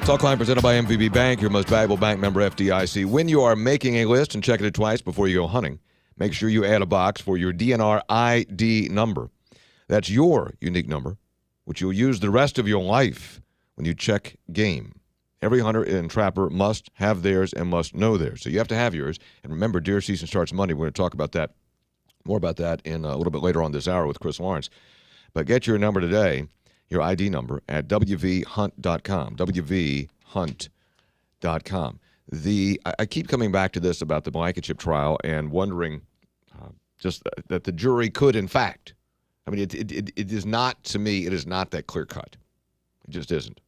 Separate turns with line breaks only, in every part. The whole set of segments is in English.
Talkline presented by MVB Bank, your most valuable bank member FDIC. When you are making a list and checking it twice before you go hunting, make sure you add a box for your DNR ID number. That's your unique number, which you'll use the rest of your life when you check game. Every hunter and trapper must have theirs and must know theirs. So you have to have yours. And remember, deer season starts Monday. We're going to talk about that, more about that in a little bit later on this hour with Chris Lawrence. But get your number today, your ID number, at wvhunt.com, wvhunt.com. I keep coming back to this about the Blankenship trial and wondering just that the jury could, in fact, I mean, it is not, to me, it is not that clear cut. It just isn't.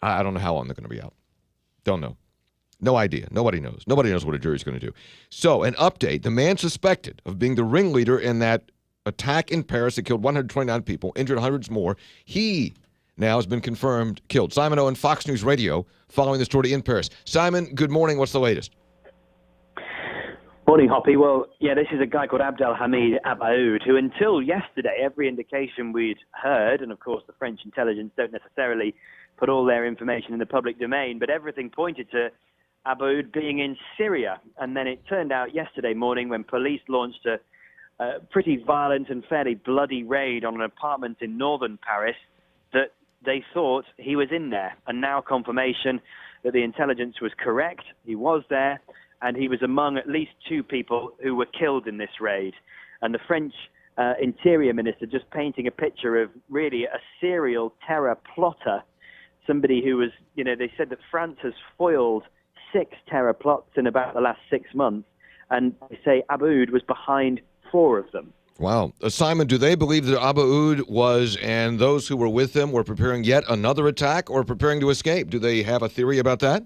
I don't know how long they're going to be out. Don't know. No idea. Nobody knows. Nobody knows what a jury's going to do. So, an update. The man suspected of being the ringleader in that attack in Paris that killed 129 people, injured hundreds more, he now has been confirmed killed. Simon Owen, Fox News Radio, following the story in Paris. Simon, good morning. What's the latest?
Morning, Hoppy. Well, yeah, this is a guy called Abdelhamid Abaoud, who until yesterday, every indication we'd heard, and of course the French intelligence don't necessarily put all their information in the public domain, but everything pointed to Abaoud being in Syria. And then it turned out yesterday morning when police launched a pretty violent and fairly bloody raid on an apartment in northern Paris that they thought he was in there. And now confirmation that the intelligence was correct. He was there, and he was among at least two people who were killed in this raid. And the French Interior Minister just painting a picture of really a serial terror plotter, somebody who was, they said that France has foiled 6 terror plots in about the last 6 months, and they say Abaoud was behind 4 of them.
Wow. Simon, do they believe that Abaoud was, and those who were with him, were preparing yet another attack or preparing to escape? Do they have a theory about that?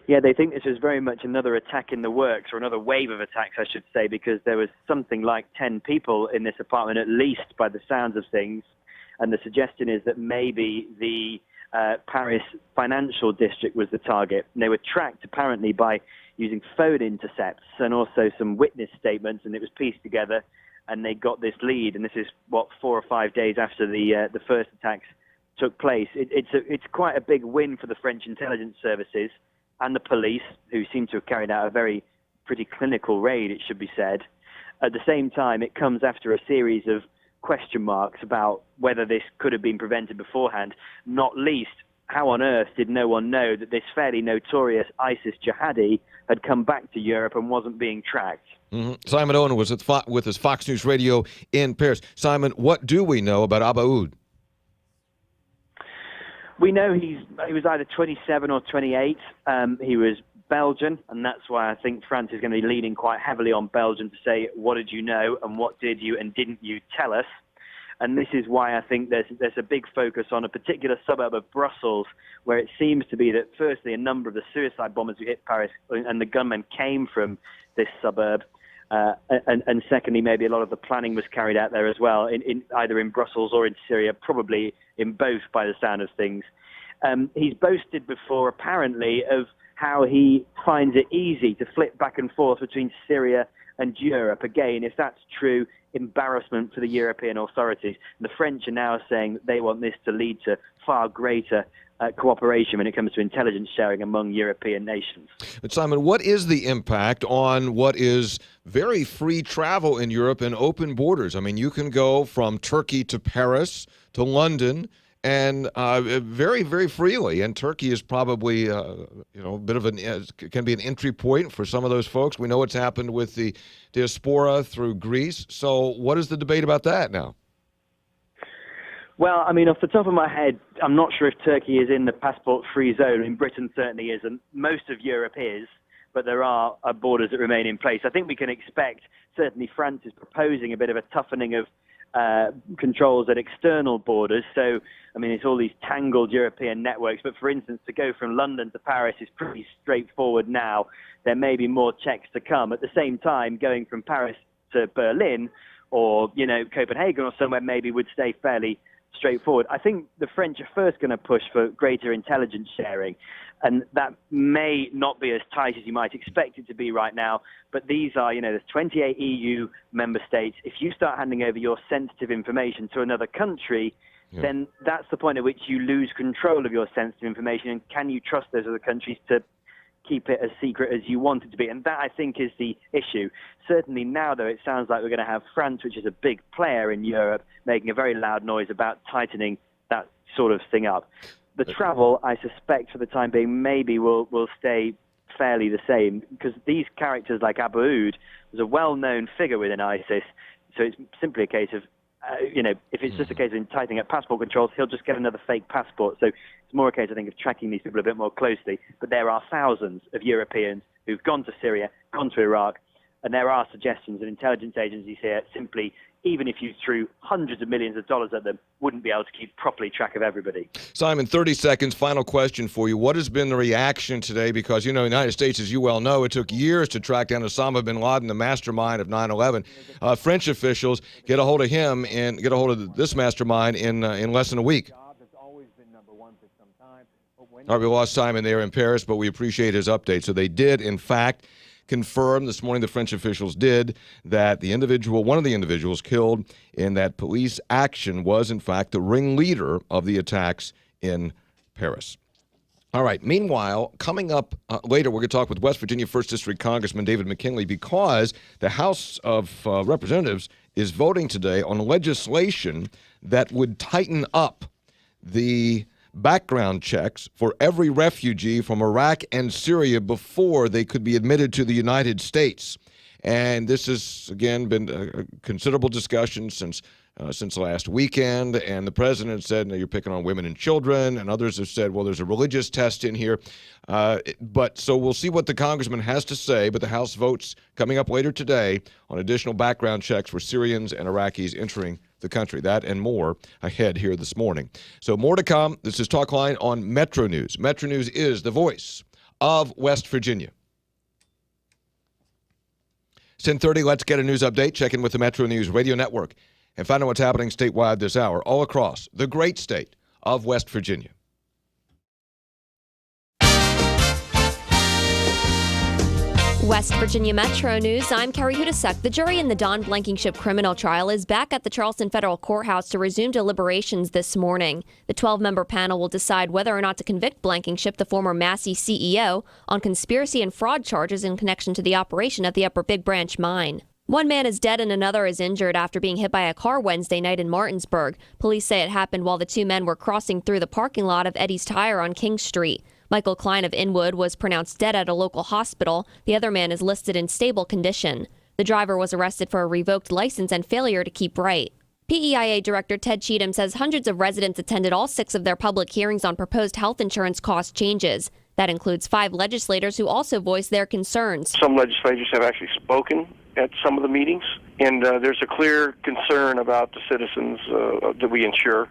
Yeah, they think this is very much another attack in the works, or another wave of attacks, I should say, because there was something like 10 people in this apartment, at least by the sounds of things. And the suggestion is that maybe the Paris financial district was the target. And they were tracked, apparently, by using phone intercepts and also some witness statements, and it was pieced together, and they got this lead. And this is, 4 or 5 days after the first attacks took place. It's quite a big win for the French intelligence services and the police, who seem to have carried out a pretty clinical raid, it should be said. At the same time, it comes after a series of question marks about whether this could have been prevented beforehand, not least how on earth did no one know that this fairly notorious ISIS jihadi had come back to Europe and wasn't being tracked.
Mm-hmm. Simon Owen was with us, Fox News Radio in Paris. Simon, what do we know about Abaoud?
We know he was either 27 or 28. He was Belgian, and that's why I think France is going to be leaning quite heavily on Belgium to say, what did you know and what did you and didn't you tell us? And this is why I think there's a big focus on a particular suburb of Brussels, where it seems to be that, firstly, a number of the suicide bombers who hit Paris and the gunmen came from this suburb. And secondly, maybe a lot of the planning was carried out there as well, either in Brussels or in Syria, probably in both by the sound of things. He's boasted before, apparently, of how he finds it easy to flip back and forth between Syria and Europe. Again, if that's true, embarrassment for the European authorities. The French are now saying that they want this to lead to far greater cooperation when it comes to intelligence sharing among European nations.
But Simon, what is the impact on what is very free travel in Europe and open borders? I mean, you can go from Turkey to Paris to London and very, very freely. And Turkey is probably, a bit of can be an entry point for some of those folks. We know what's happened with the diaspora through Greece. So what is the debate about that now?
Well, I mean, off the top of my head, I'm not sure if Turkey is in the passport-free zone. I mean, Britain certainly isn't. Most of Europe is, but there are borders that remain in place. I think we can expect, certainly France is proposing a bit of a toughening of controls at external borders. So, I mean, it's all these tangled European networks. But for instance, to go from London to Paris is pretty straightforward now. There may be more checks to come. At the same time, going from Paris to Berlin or, Copenhagen or somewhere maybe would stay fairly straightforward. I think the French are first going to push for greater intelligence sharing, and that may not be as tight as you might expect it to be right now, but these are, there's 28 EU member states. If you start handing over your sensitive information to another country, then that's the point at which you lose control of your sensitive information. And can you trust those other countries to keep it as secret as you want it to be? And that, I think, is the issue. Certainly now, though, it sounds like we're going to have France, which is a big player in Europe, making a very loud noise about tightening that sort of thing up. The travel, I suspect, for the time being, maybe will stay fairly the same, because these characters like Abu Ud was a well-known figure within ISIS, so it's simply a case of, if it's just a case of tightening up passport controls, he'll just get another fake passport. So it's more a case, I think, of tracking these people a bit more closely. But there are thousands of Europeans who've gone to Syria, gone to Iraq, and there are suggestions that intelligence agencies here simply, even if you threw hundreds of millions of dollars at them, wouldn't be able to keep properly track of everybody.
Simon, 30 seconds, final question for you. What has been the reaction today? Because, the United States, as you well know, it took years to track down Osama bin Laden, the mastermind of 9/11. French officials get a hold of him and get a hold of this mastermind in less than a week. All right, we lost Simon there in Paris, but we appreciate his update. So they did, in fact, confirm this morning, the French officials did, that one of the individuals killed in that police action was, in fact, the ringleader of the attacks in Paris. All right. Meanwhile, coming up later, we're going to talk with West Virginia 1st District Congressman David McKinley, because the House of Representatives is voting today on legislation that would tighten up the background checks for every refugee from Iraq and Syria before they could be admitted to the United States. And this has, again, been a considerable discussion since last weekend. And the president said, no, you're picking on women and children. And others have said, well, there's a religious test in here. But so we'll see what the congressman has to say. But the House votes coming up later today on additional background checks for Syrians and Iraqis entering the country. That and more ahead here this morning. So more to come. This is Talkline on MetroNews. MetroNews is the voice of West Virginia. 10:30, let's get a news update. Check in with the MetroNews radio network and find out what's happening statewide this hour all across the great state of West Virginia.
West Virginia Metro News, I'm Carrie Hudasek. The jury in the Don Blankenship criminal trial is back at the Charleston Federal Courthouse to resume deliberations this morning. The 12-member panel will decide whether or not to convict Blankenship, the former Massey CEO, on conspiracy and fraud charges in connection to the operation at the Upper Big Branch mine. One man is dead and another is injured after being hit by a car Wednesday night in Martinsburg. Police say it happened while the two men were crossing through the parking lot of Eddie's Tire on King Street. Michael Klein of Inwood was pronounced dead at a local hospital. The other man is listed in stable condition. The driver was arrested for a revoked license and failure to keep right. PEIA Director Ted Cheatham says hundreds of residents attended all 6 of their public hearings on proposed health insurance cost changes. That includes 5 legislators who also voiced their concerns.
Some legislators have actually spoken at some of the meetings, and there's a clear concern about the citizens that we insure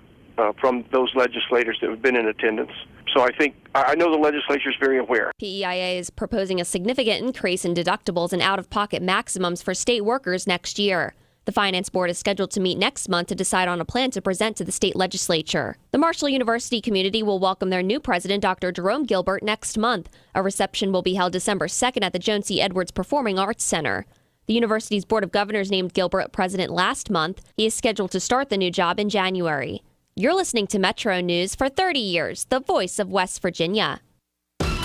from those legislators that have been in attendance. So I know the legislature is very aware.
PEIA is proposing a significant increase in deductibles and out-of-pocket maximums for state workers next year. The Finance Board is scheduled to meet next month to decide on a plan to present to the state legislature. The Marshall University community will welcome their new president, Dr. Jerome Gilbert, next month. A reception will be held December 2nd at the Joan C. Edwards Performing Arts Center. The university's Board of Governors named Gilbert president last month. He is scheduled to start the new job in January. You're listening to Metro News for 30 years, the voice of West Virginia.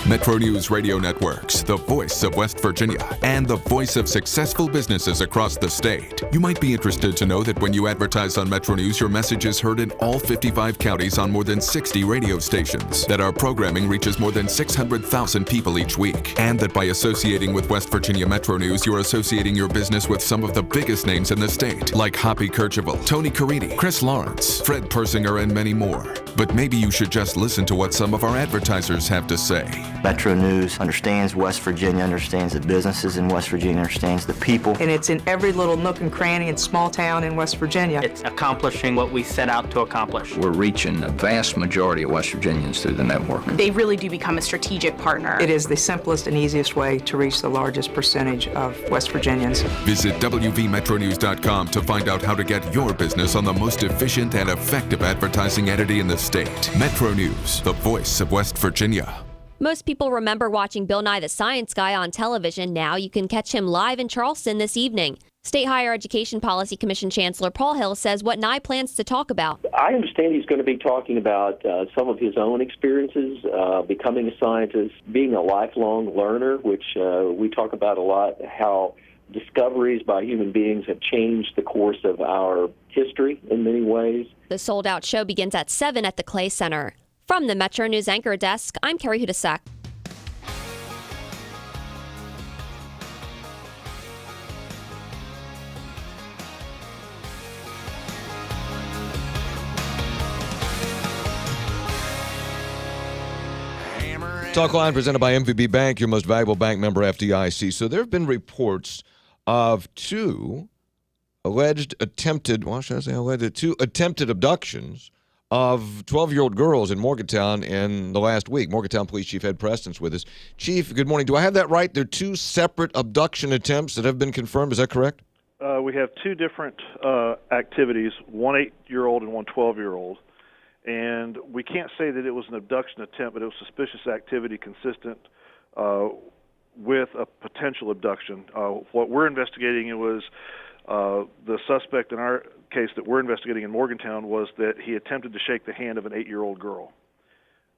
MetroNews Radio Networks, the voice of West Virginia, and the voice of successful businesses across the state. You might be interested to know that when you advertise on MetroNews, your message is heard in all 55 counties on more than 60 radio stations, that our programming reaches more than 600,000 people each week, and that by associating with West Virginia MetroNews, you're associating your business with some of the biggest names in the state, like Hoppy Kercheval, Tony Carini, Chris Lawrence, Fred Persinger, and many more. But maybe you should just listen to what some of our advertisers have to say.
Metro News understands West Virginia, understands the businesses in West Virginia, understands the people.
And it's in every little nook and cranny and small town in West Virginia.
It's accomplishing what we set out to accomplish.
We're reaching a vast majority of West Virginians through the network.
They really do become a strategic partner.
It is the simplest and easiest way to reach the largest percentage of West Virginians.
Visit WVMetroNews.com to find out how to get your business on the most efficient and effective advertising entity in the state. Metro News, the voice of West Virginia.
Most people remember watching Bill Nye the Science Guy on television. Now you can catch him live in Charleston this evening. State Higher Education Policy Commission Chancellor Paul Hill says what Nye plans to talk about.
I understand he's going to be talking about some of his own experiences, becoming a scientist, being a lifelong learner, which we talk about a lot, how discoveries by human beings have changed the course of our history in many ways.
The sold-out show begins at 7 at the Clay Center. From the Metro News Anchor Desk, I'm Carrie Hudasak.
Talkline presented by MVB Bank, your most valuable bank member, FDIC. So there have been reports of two attempted abductions of 12-year-old girls in Morgantown in the last week. Morgantown Police Chief Ed Preston's with us. Chief, good morning. Do I have that right? There are two separate abduction attempts that have been confirmed. Is that correct?
We have two different activities, one 8-year-old and one 12-year-old. And we can't say that it was an abduction attempt, but it was suspicious activity consistent with a potential abduction. What we're investigating was the suspect in our case that we're investigating in Morgantown was that he attempted to shake the hand of an 8-year-old girl.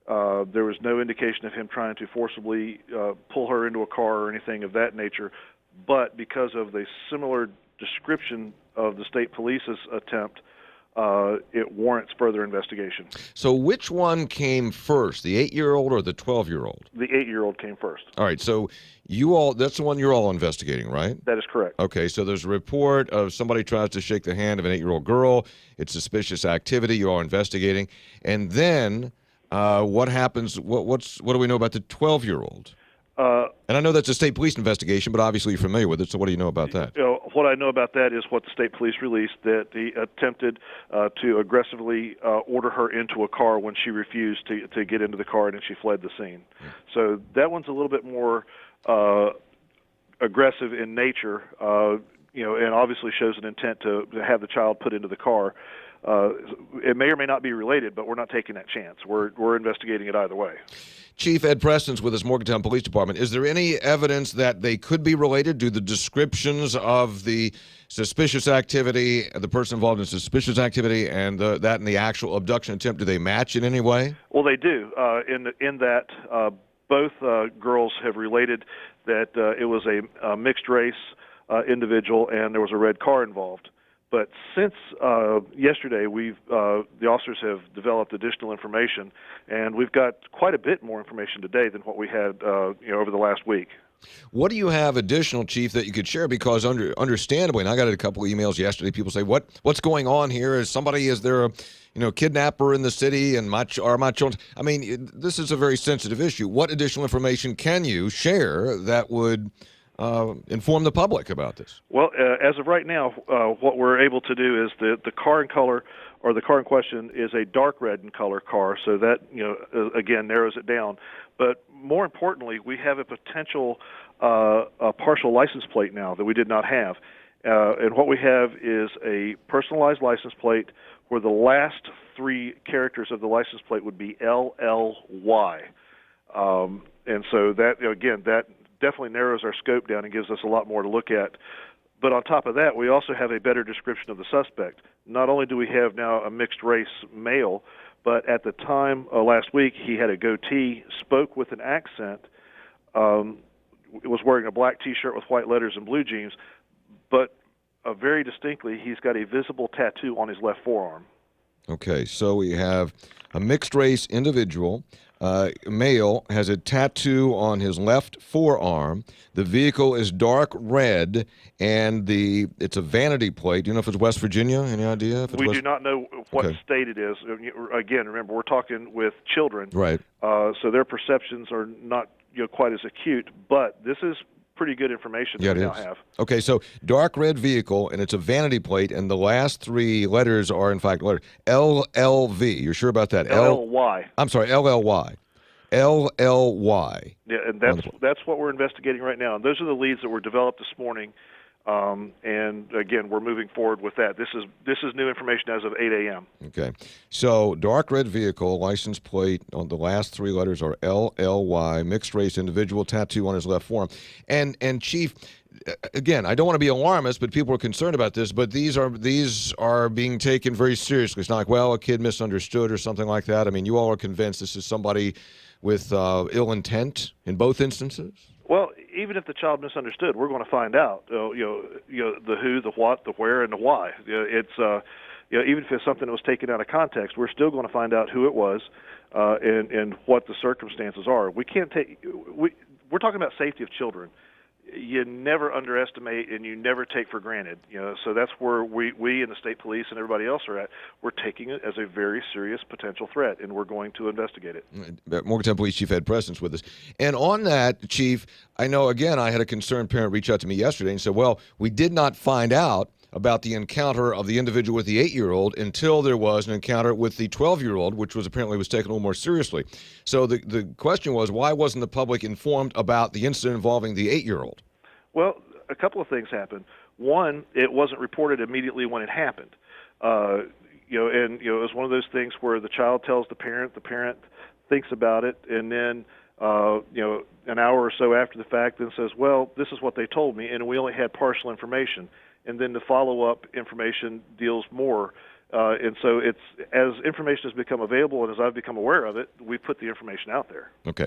There was no indication of him trying to forcibly pull her into a car or anything of that nature, but because of the similar description of the state police's attempt, it warrants further investigation.
So which one came first, the 8-year-old or the 12-year-old?
The 8-year-old came first.
All right, so that's the one you're all investigating, right?
That is correct.
Okay, so there's a report of somebody tries to shake the hand of an 8-year-old girl. It's suspicious activity. You're all investigating. And then what happens? What do we know about the 12-year-old? And I know that's a state police investigation, but obviously you're familiar with it, so what do you know about that?
What I know about that is what the state police released, that he attempted to aggressively order her into a car when she refused to get into the car, and then she fled the scene. So that one's a little bit more aggressive in nature, and obviously shows an intent to have the child put into the car. It may or may not be related, but we're not taking that chance. We're investigating it either way.
Chief Ed Preston's with us, Morgantown Police Department. Is there any evidence that they could be related? Do the descriptions of the suspicious activity, the person involved in suspicious activity, and that and the actual abduction attempt, do they match in any way?
Well, they do. In that both girls have related that it was a mixed race individual and there was a red car involved. But since yesterday, the officers have developed additional information, and we've got quite a bit more information today than what we had over the last week.
What do you have additional, Chief, that you could share? Because understandably, and I got a couple of emails yesterday, people say, what's going on here? Is there a kidnapper in the city and are my children? I mean, this is a very sensitive issue. What additional information can you share that would inform the public about this?
Well, as of right now, what we're able to do is the car in color, or the car in question, is a dark red in color car, so that again narrows it down. But more importantly, we have a potential a partial license plate now that we did not have, and what we have is a personalized license plate where the last three characters of the license plate would be LLY, and so that again that definitely narrows our scope down and gives us a lot more to look at. But on top of that, we also have a better description of the suspect. Not only do we have now a mixed race male, but at the time last week, he had a goatee, spoke with an accent, was wearing a black T-shirt with white letters and blue jeans, but very distinctly, he's got a visible tattoo on his left forearm.
Okay, so we have a mixed race individual. Male has a tattoo on his left forearm. The vehicle is dark red, and it's a vanity plate. Do you know if it's West Virginia? Any idea?
We do not know what state it is. Again, remember, we're talking with children.
Right.
So their perceptions are not quite as acute, but this is pretty good information that we now have.
Okay, so dark red vehicle, and it's a vanity plate, and the last three letters are, in fact, letters LLV. You're sure about that?
LLY.
I'm sorry, LLY. LLY.
Yeah, and that's what we're investigating right now. And those are the leads that were developed this morning And again, we're moving forward with that. This is new information as of 8 a.m.
Okay. So dark red vehicle, license plate on the last three letters are LLY, mixed race individual, tattoo on his left forearm. And Chief, again, I don't want to be alarmist, but people are concerned about this, but these are being taken very seriously. It's not like, well, a kid misunderstood or something like that. I mean, you all are convinced this is somebody with ill intent in both instances?
Well, even if the child misunderstood, we're going to find out. The who, the what, the where, and the why. Even if it's something that was taken out of context, we're still going to find out who it was and what the circumstances are. We can't take. We're talking about safety of children. You never underestimate and you never take for granted. So that's where we and the state police and everybody else are at. We're taking it as a very serious potential threat, and we're going to investigate it.
Morgantown Police Chief Ed Preston's with us. And on that, Chief, I know, again, I had a concerned parent reach out to me yesterday and said, well, we did not find out about the encounter of the individual with the 8-year-old until there was an encounter with the 12-year-old, which was apparently taken a little more seriously. So the question was, why wasn't the public informed about the incident involving the 8-year-old?
Well, a couple of things happened. One, it wasn't reported immediately when it happened. It was one of those things where the child tells the parent thinks about it, and then an hour or so after the fact then says, well, this is what they told me, and we only had partial information. And then the follow-up information deals more. And so it's as information has become available and as I've become aware of it, we put the information out there.
Okay.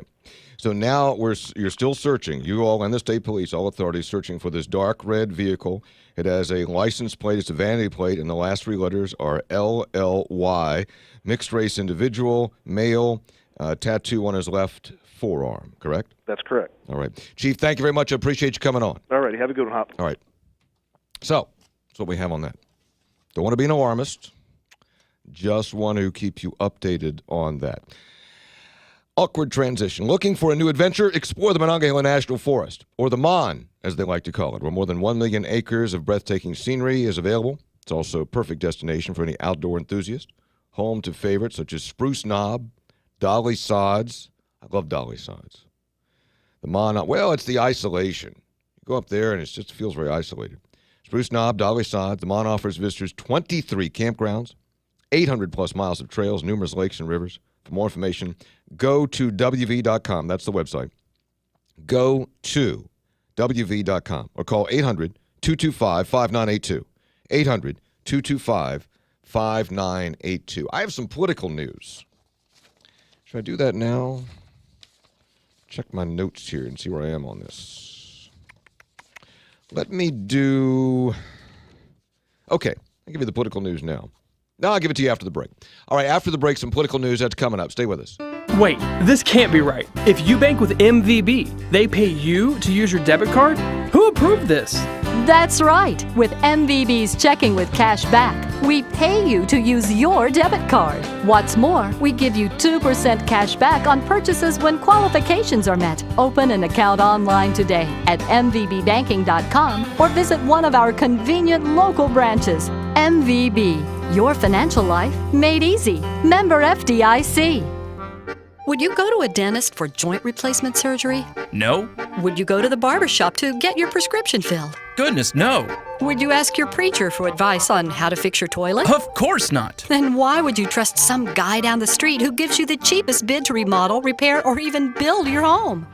So now you're still searching. You all and the state police, all authorities, searching for this dark red vehicle. It has a license plate. It's a vanity plate, and the last three letters are LLY. Mixed race individual, male, tattoo on his left forearm, correct?
That's correct.
All right. Chief, thank you very much. I appreciate you coming on.
All righty. Have a good one, Hop.
All right. So that's what we have on that. Don't want to be an alarmist. Just want to keep you updated on that. Awkward transition. Looking for a new adventure? Explore the Monongahela National Forest, or the MON, as they like to call it, where more than 1 million acres of breathtaking scenery is available. It's also a perfect destination for any outdoor enthusiast. Home to favorites such as Spruce Knob, Dolly Sods. I love Dolly Sods. The MON, well, it's the isolation. You go up there and it just feels very isolated. Spruce Knob, Dolly Sods, the MON offers visitors 23 campgrounds, 800-plus miles of trails, numerous lakes and rivers. For more information, go to WV.com. That's the website. Go to WV.com or call 800-225-5982. 800-225-5982. I have some political news. Should I do that now? Check my notes here and see where I am on this. Let me do... Okay, I'll give you the political news now. No, I'll give it to you after the break. All right, after the break, some political news. That's coming up. Stay with us.
Wait, this can't be right. If you bank with MVB, they pay you to use your debit card? Who approved this?
That's right. With MVB's Checking with Cash Back, we pay you to use your debit card. What's more, we give you 2% cash back on purchases when qualifications are met. Open an account online today at mvbbanking.com or visit one of our convenient local branches. MVB, your financial life made easy. Member FDIC.
Would you go to a dentist for joint replacement surgery?
No.
Would you go to the barbershop to get your prescription filled?
Goodness, no.
Would you ask your preacher for advice on how to fix your toilet?
Of course not.
Then why would you trust some guy down the street who gives you the cheapest bid to remodel, repair, or even build your home?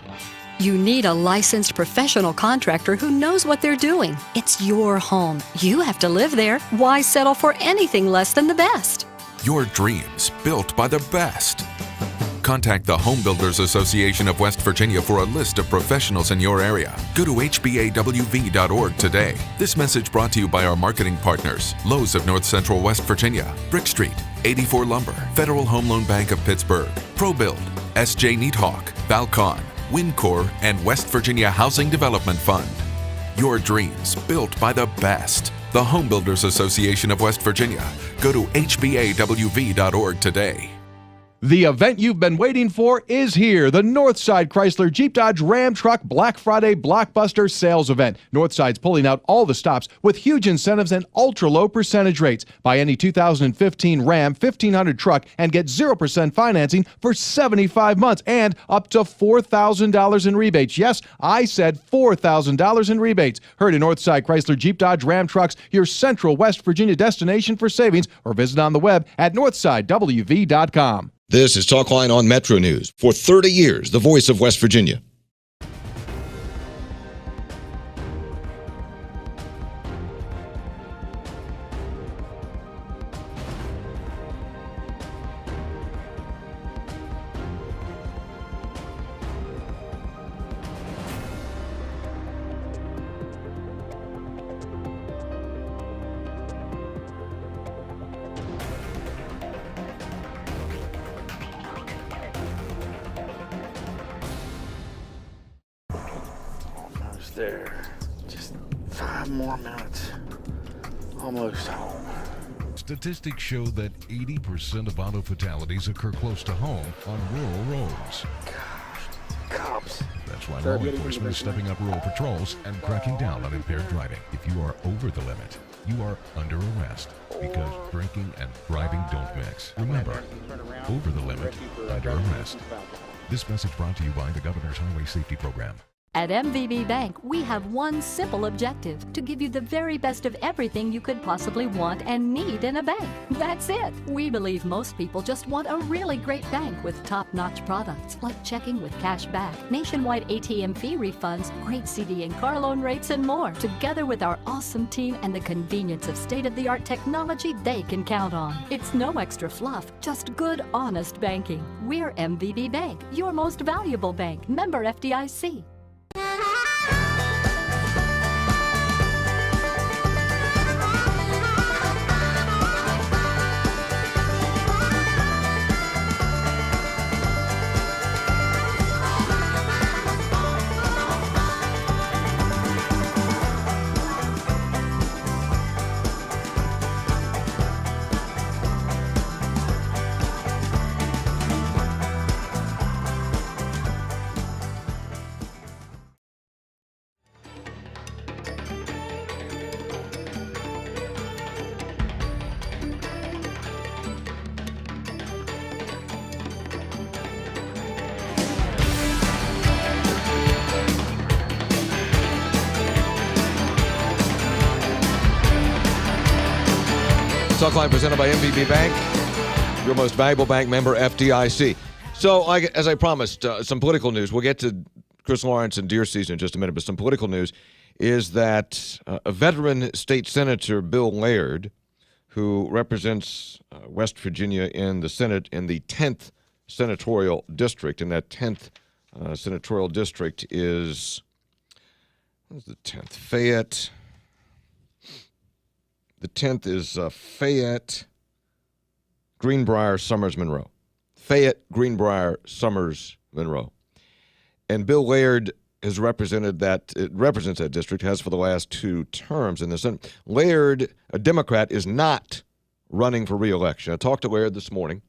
You need a licensed professional contractor who knows what they're doing. It's your home. You have to live there. Why settle for anything less than the best?
Your dreams built by the best. Contact the Home Builders Association of West Virginia for a list of professionals in your area. Go to hbawv.org today. This message brought to you by our marketing partners, Lowe's of North Central West Virginia, Brick Street, 84 Lumber, Federal Home Loan Bank of Pittsburgh, ProBuild, SJ Neathawk, Valcon, Windcor, and West Virginia Housing Development Fund. Your dreams built by the best. The Home Builders Association of West Virginia. Go to hbawv.org today.
The event you've been waiting for is here. The Northside Chrysler Jeep Dodge Ram Truck Black Friday Blockbuster Sales Event. Northside's pulling out all the stops with huge incentives and ultra-low percentage rates. Buy any 2015 Ram 1500 truck and get 0% financing for 75 months and up to $4,000 in rebates. Yes, I said $4,000 in rebates. Heard in Northside Chrysler Jeep Dodge Ram Trucks, your central West Virginia destination for savings, or visit on the web at northsidewv.com.
This is Talkline on Metro News. For 30 years, the voice of West Virginia.
There. Just 5 more minutes. Almost home.
Statistics show that 80% of auto fatalities occur close to home on rural roads.
Cops.
That's why law enforcement is stepping up rural patrols and cracking down on impaired driving. If you are over the limit, you are under arrest because drinking and driving don't mix. Remember, over the limit, under arrest. This message brought to you by the Governor's Highway Safety Program.
At MVB Bank, we have one simple objective: to give you the very best of everything you could possibly want and need in a bank. That's it. We believe most people just want a really great bank with top-notch products like checking with cash back, nationwide ATM fee refunds, great CD and car loan rates, and more. Together with our awesome team and the convenience of state-of-the-art technology they can count on. It's no extra fluff, just good, honest banking. We're MVB Bank, your most valuable bank. Member FDIC.
Talkline presented by MVB Bank, your most valuable bank, member FDIC. So, as I promised, some political news. We'll get to Chris Lawrence and deer season in just a minute, but some political news is that a veteran state senator, Bill Laird, who represents West Virginia in the Senate in the 10th senatorial district, and that 10th senatorial district is, what is the 10th? Fayette. The 10th is Fayette, Greenbrier, Summers, Monroe. Fayette, Greenbrier, Summers, Monroe. And Bill Laird has represents that district, has for the last 2 terms in the Senate. Laird, a Democrat, is not running for re-election. I talked to Laird this morning,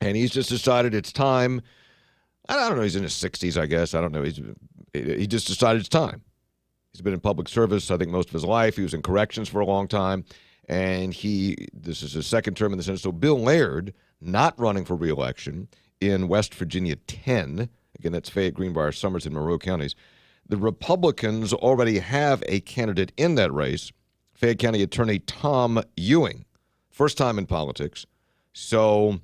and he's just decided it's time. I don't know, he's in his 60s, I guess. I don't know. He just decided it's time. He's been in public service, I think, most of his life. He was in corrections for a long time, and this is his 2nd term in the Senate. So Bill Laird, not running for re-election in West Virginia 10, again, that's Fayette, Greenbrier, Summers, and Monroe counties. The Republicans already have a candidate in that race, Fayette County Attorney Tom Ewing, first time in politics. So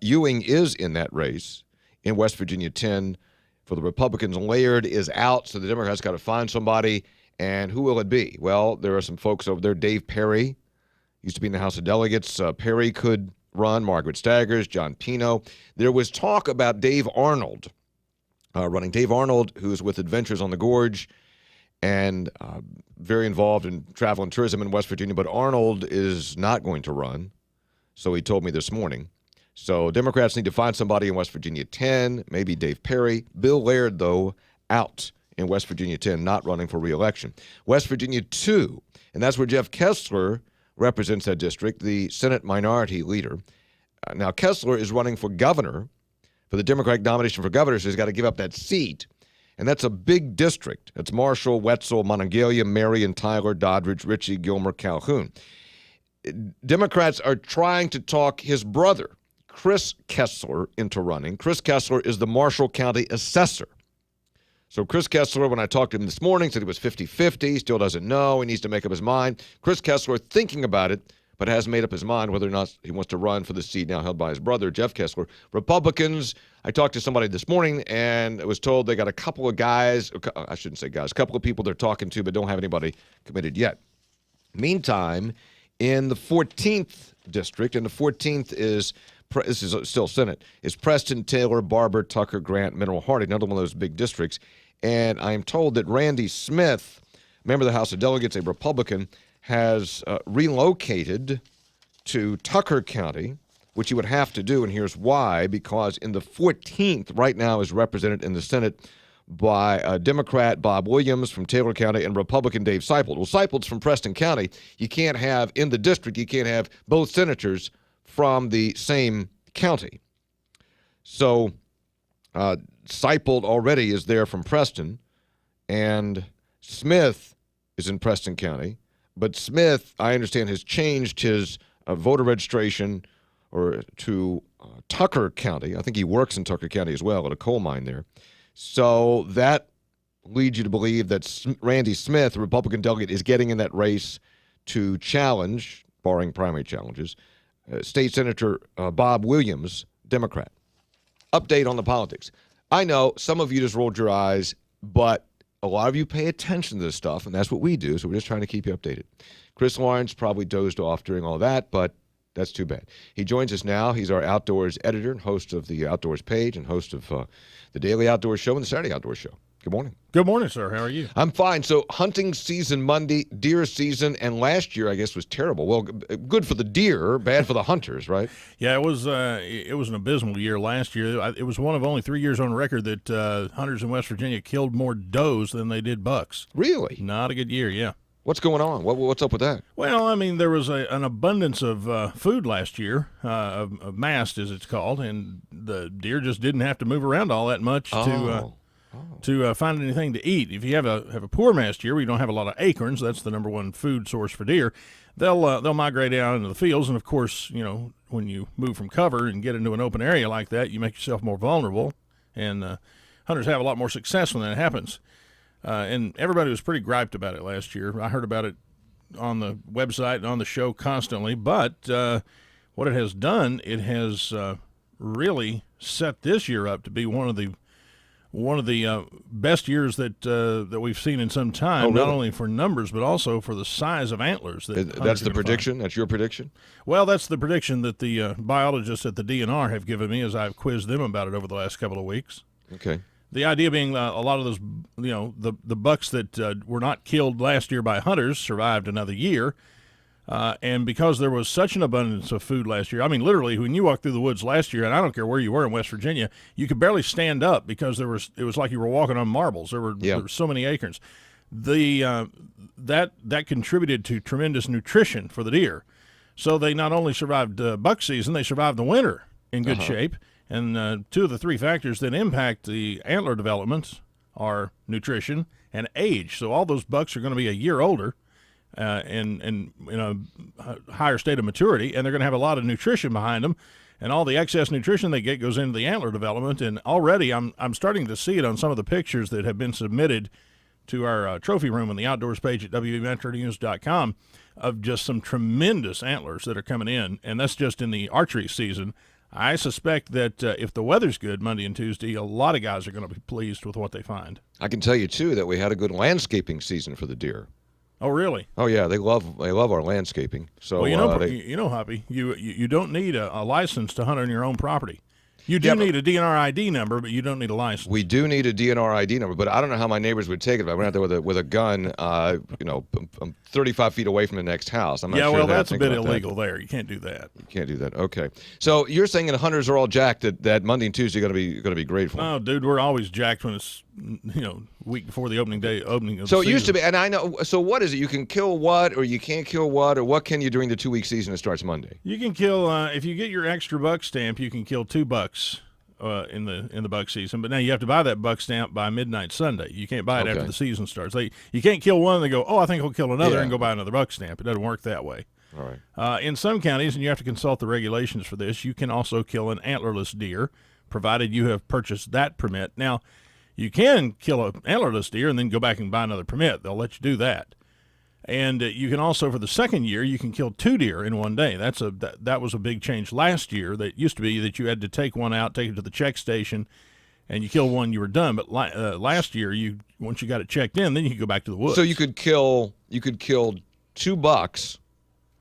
Ewing is in that race in West Virginia 10. For the Republicans, Laird is out, so the Democrats got to find somebody. And who will it be? Well, there are some folks over there. Dave Perry used to be in the House of Delegates. Perry could run. Margaret Staggers, John Pino. There was talk about Dave Arnold running. Dave Arnold, who is with Adventures on the Gorge and very involved in travel and tourism in West Virginia. But Arnold is not going to run, so he told me this morning. So Democrats need to find somebody in West Virginia 10, maybe Dave Perry. Bill Laird, though, out in West Virginia 10, not running for re-election. West Virginia 2, and that's where Jeff Kessler represents that district, the Senate Minority Leader. Now, Kessler is running for governor, for the Democratic nomination for governor, so he's got to give up that seat. And that's a big district. It's Marshall, Wetzel, Monongalia, Marion, Tyler, Doddridge, Ritchie, Gilmer, Calhoun. Democrats are trying to talk his brother, Chris Kessler, into running. Chris Kessler is the Marshall County assessor. So Chris Kessler, when I talked to him this morning, said he was 50-50, still doesn't know, he needs to make up his mind. Chris Kessler thinking about it, but hasn't made up his mind whether or not he wants to run for the seat now held by his brother, Jeff Kessler. Republicans, I talked to somebody this morning and was told they got a couple of guys, I shouldn't say guys, a couple of people they're talking to but don't have anybody committed yet. Meantime, in the 14th district, and the 14th is, this is still Senate, is Preston, Taylor, Barber, Tucker, Grant, Mineral Hardy, another one of those big districts. And I'm told that Randy Smith, member of the House of Delegates, a Republican, has relocated to Tucker County, which he would have to do, and here's why, because in the 14th right now is represented in the Senate by Democrat Bob Williams from Taylor County and Republican Dave Seipold. Well, Seipol's from Preston County. You can't have, in the district, you can't have both senators from the same county. So Seipold already is there from Preston, and Smith is in Preston County. But Smith, I understand, has changed his voter registration to Tucker County. I think he works in Tucker County as well at a coal mine there. So that leads you to believe that Randy Smith, the Republican delegate, is getting in that race to challenge, barring primary challenges, State Senator Bob Williams, Democrat. Update on the politics. I know some of you just rolled your eyes, but a lot of you pay attention to this stuff, and that's what we do, so we're just trying to keep you updated. Chris Lawrence probably dozed off during all that, but that's too bad. He joins us now. He's our outdoors editor and host of the Outdoors page and host of the Daily Outdoors Show and the Saturday Outdoors Show. Good morning.
Good morning, sir. How are you?
I'm fine. So hunting season Monday, deer season, and last year I guess was terrible. Well, good for the deer, bad for the hunters, right?
Yeah, it was an abysmal year last year. It was one of only 3 years on record that hunters in West Virginia killed more does than they did bucks.
Really?
Not a good year, yeah.
What's going on? What's up with that?
Well, I mean, there was an abundance of food last year, of mast as it's called, and the deer just didn't have to move around all that much to find anything to eat. If you have a poor mast year where you don't have a lot of acorns, that's the number one food source for deer. They'll migrate out into the fields, and of course, you know, when you move from cover and get into an open area like that, you make yourself more vulnerable, and hunters have a lot more success when that happens. And everybody was pretty griped about it last year. I heard about it on the website and on the show constantly, but what it has done, it has really set this year up to be one of the best years that we've seen in some time.
Oh, really?
Not only for numbers but also for the size of antlers.
That's the prediction. That's your prediction.
Well, that's the prediction that the biologists at the DNR have given me as I've quizzed them about it over the last couple of weeks.
Okay.
The idea being a lot of those, you know, the bucks that were not killed last year by hunters survived another year. And because there was such an abundance of food last year, I mean, literally, when you walked through the woods last year, and I don't care where you were in West Virginia, you could barely stand up because it was like you were walking on marbles. There were so many acorns. That contributed to tremendous nutrition for the deer. So they not only survived buck season, they survived the winter in good shape. And two of the three factors that impact the antler developments are nutrition and age. So all those bucks are going to be a year older and in a higher state of maturity, and they're going to have a lot of nutrition behind them. And all the excess nutrition they get goes into the antler development. And already I'm starting to see it on some of the pictures that have been submitted to our trophy room on the outdoors page at WMetroNews.com of just some tremendous antlers that are coming in. And that's just in the archery season. I suspect that if the weather's good Monday and Tuesday, a lot of guys are going to be pleased with what they find.
I can tell you, too, that we had a good landscaping season for the deer.
Oh, really?
Oh, yeah. They love our landscaping. So,
well, you know, Hoppy, you don't need a license to hunt on your own property. You do need a DNR ID number, but you don't need a license.
We do need a DNR ID number, but I don't know how my neighbors would take it if I went out there with a gun, I'm 35 feet away from the next house. I'm not sure
that's a bit illegal there. You can't do that.
You can't do that. Okay. So you're saying that hunters are all jacked that Monday and Tuesday are going to be great for them.
Oh, dude, we're always jacked when it's week before the opening of the
So it
season.
used to be, and I know. So what is it? You can kill what, or you can't kill what, or what can you during the 2-week season that starts Monday?
You can kill if you get your extra buck stamp. You can kill 2 bucks in the buck season. But now you have to buy that buck stamp by midnight Sunday. You can't buy it after the season starts. You can't kill one and they go, oh, I think I'll kill another and go buy another buck stamp. It doesn't work that way.
All right.
In some counties, and you have to consult the regulations for this, you can also kill an antlerless deer, provided you have purchased that permit. Now, you can kill an antlerless deer and then go back and buy another permit. They'll let you do that. And you can also, for the second year, you can kill 2 deer in one day. That was a big change last year. That used to be that you had to take one out, take it to the check station, and you kill one, you were done. But last year, once you got it checked in, then you could go back to the woods.
So you could kill 2 bucks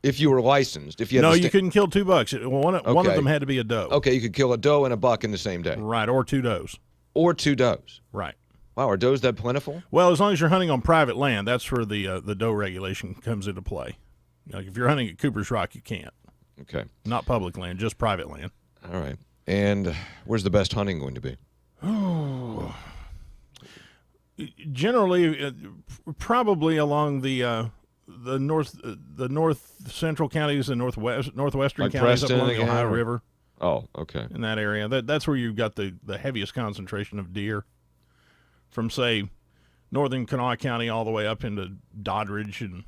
if you were licensed. If you had
you couldn't kill 2 bucks. One of them had to be a doe.
Okay, you could kill a doe and a buck in the same day.
Right, or 2 does.
Or 2 does.
Right.
Wow, are does that plentiful?
Well, as long as you're hunting on private land, that's where the doe regulation comes into play. Like if you're hunting at Cooper's Rock, you can't.
Okay.
Not public land, just private land.
All right. And where's the best hunting going to be?
Oh. Generally, probably along the north central counties and northwestern
like
counties
Preston,
up along the Ohio River.
Oh, okay.
In that area, that's where you've got the heaviest concentration of deer. From say northern Kanawha County all the way up into Doddridge and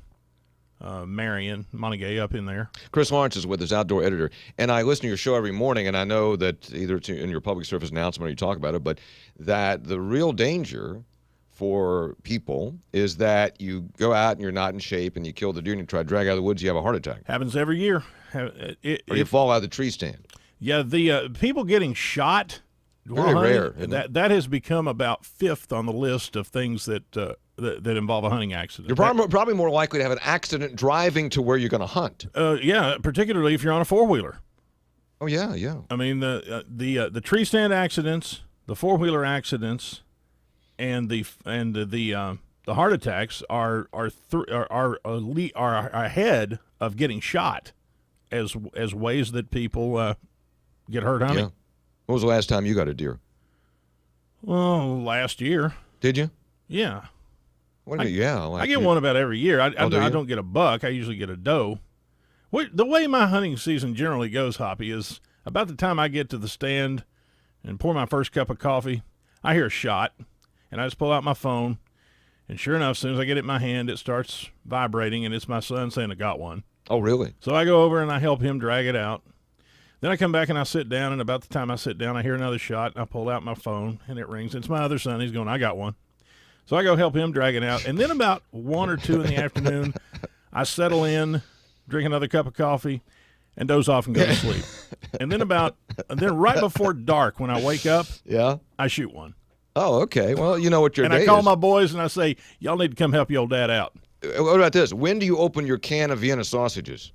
Marion, Montague up in there.
Chris Lawrence is with us, outdoor editor, and I listen to your show every morning, and I know that either in your public service announcement or you talk about it, but that the real danger for people is that you go out and you're not in shape and you kill the deer and you try to drag out of the woods, you have a heart attack.
Happens every year.
Or you fall out of the tree stand.
Yeah, the people getting shot.
Very rare.
That has become about 5th on the list of things that involve a hunting accident.
You're probably more likely to have an accident driving to where you're going to hunt.
Yeah, particularly if you're on a 4-wheeler.
Oh yeah.
I mean the tree stand accidents, the 4-wheeler accidents, and the heart attacks are ahead of getting shot as ways that people get hurt hunting.
Yeah. When was the last time you got a deer?
Well, last year.
Did you?
Yeah.
What do you mean, yeah?
I get one about every year. I don't get a buck. I usually get a doe. The way my hunting season generally goes, Hoppy, is about the time I get to the stand and pour my first cup of coffee, I hear a shot, and I just pull out my phone, and sure enough, as soon as I get it in my hand, it starts vibrating, and it's my son saying I got one.
Oh, really?
So I go over and I help him drag it out. Then I come back and I sit down, and about the time I sit down, I hear another shot, and I pull out my phone, and it rings. It's my other son. He's going, I got one. So I go help him drag it out. And then about 1 or 2 in the afternoon, I settle in, drink another cup of coffee, and doze off and go to sleep. And then right before dark, when I wake up, I shoot one.
Oh, okay. Well, you know what your day is.
And I call my boys, and I say, y'all need to come help your old dad out.
What about this? When do you open your can of Vienna sausages?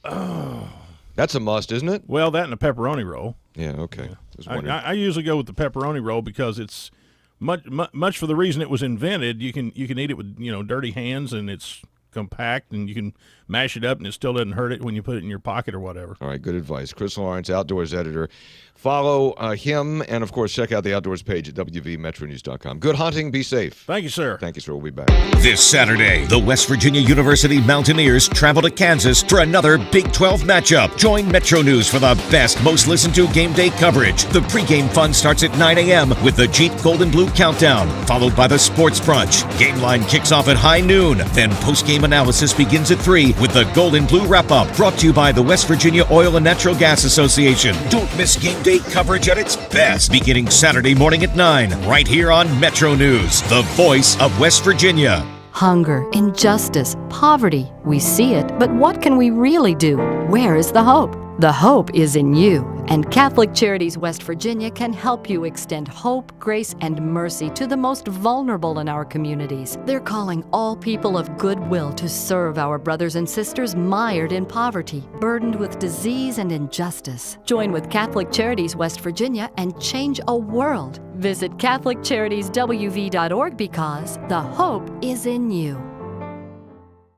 Oh.
That's a must, isn't it?
Well, that and a pepperoni roll.
Yeah, okay.
Yeah. I usually go with the pepperoni roll because it's much for the reason it was invented. You can eat it with dirty hands, and it's compact, and you can mash it up, and it still doesn't hurt it when you put it in your pocket or whatever.
All right, good advice. Chris Lawrence, outdoors editor. Follow him, and, of course, check out the outdoors page at wvmetronews.com. Good hunting. Be safe.
Thank you, sir.
Thank you, sir. We'll be back.
This Saturday, the West Virginia University Mountaineers travel to Kansas for another Big 12 matchup. Join MetroNews for the best, most listened to game day coverage. The pregame fun starts at 9 a.m. with the Jeep Gold and Blue Countdown, followed by the Sports Brunch. Game line kicks off at high noon. Then postgame analysis begins at 3 with the Gold and Blue Wrap-Up, brought to you by the West Virginia Oil and Natural Gas Association. Don't miss game day coverage at its best, beginning Saturday morning at 9, right here on Metro News, the voice of West Virginia.
Hunger, injustice, poverty. We see it, but what can we really do? Where is the hope? The hope is in you, and Catholic Charities West Virginia can help you extend hope, grace, and mercy to the most vulnerable in our communities. They're calling all people of goodwill to serve our brothers and sisters mired in poverty, burdened with disease and injustice. Join with Catholic Charities West Virginia and change a world. Visit CatholicCharitiesWV.org because the hope is in you.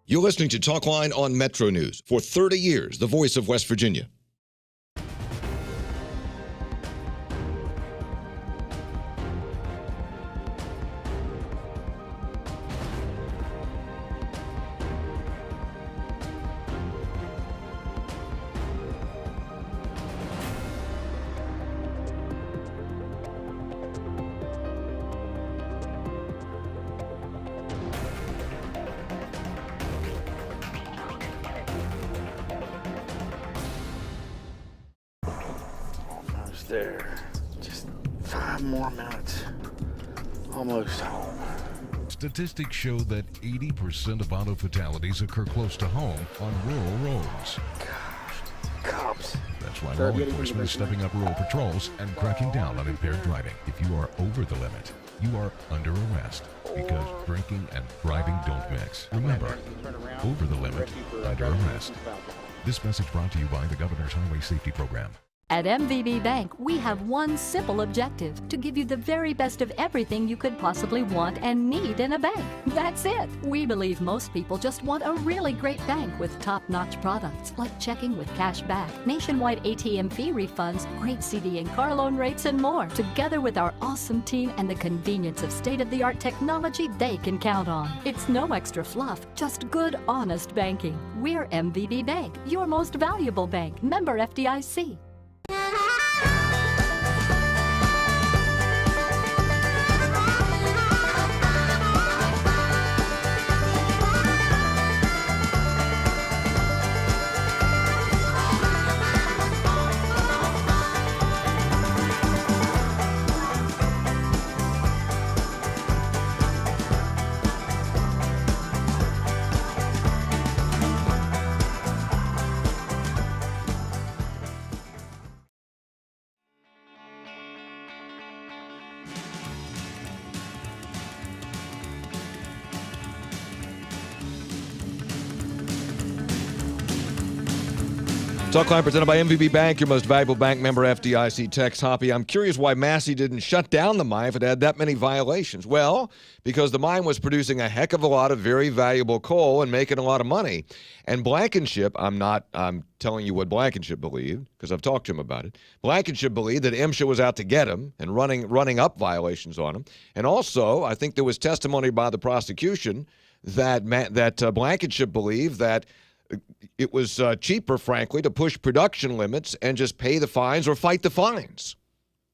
You're listening to Talkline on Metro News. For 30 years, the voice of West Virginia.
there. Just 5 more minutes. Almost home.
Statistics show that 80% of auto fatalities occur close to home on rural roads.
Cops.
That's why law enforcement is stepping up rural patrols and cracking down on impaired driving. If you are over the limit, you are under arrest because drinking and driving don't mix. Remember, over the limit, under arrest. This message brought to you by the Governor's Highway Safety Program.
At MVB Bank, we have one simple objective: to give you the very best of everything you could possibly want and need in a bank. That's it. We believe most people just want a really great bank with top-notch products like checking with cash back, nationwide ATM fee refunds, great CD and car loan rates, and more. Together with our awesome team and the convenience of state-of-the-art technology they can count on. It's no extra fluff, just good, honest banking. We're MVB Bank, your most valuable bank. Member FDIC.
Talkline presented by MVB Bank, your most valuable bank. Member FDIC. Tex Hoppy. I'm curious why Massey didn't shut down the mine if it had that many violations. Well, because the mine was producing a heck of a lot of very valuable coal and making a lot of money. And Blankenship, I'm telling you what Blankenship believed, because I've talked to him about it. Blankenship believed that MSHA was out to get him and running up violations on him. And also, I think there was testimony by the prosecution that Blankenship believed that it was cheaper, frankly, to push production limits and just pay the fines or fight the fines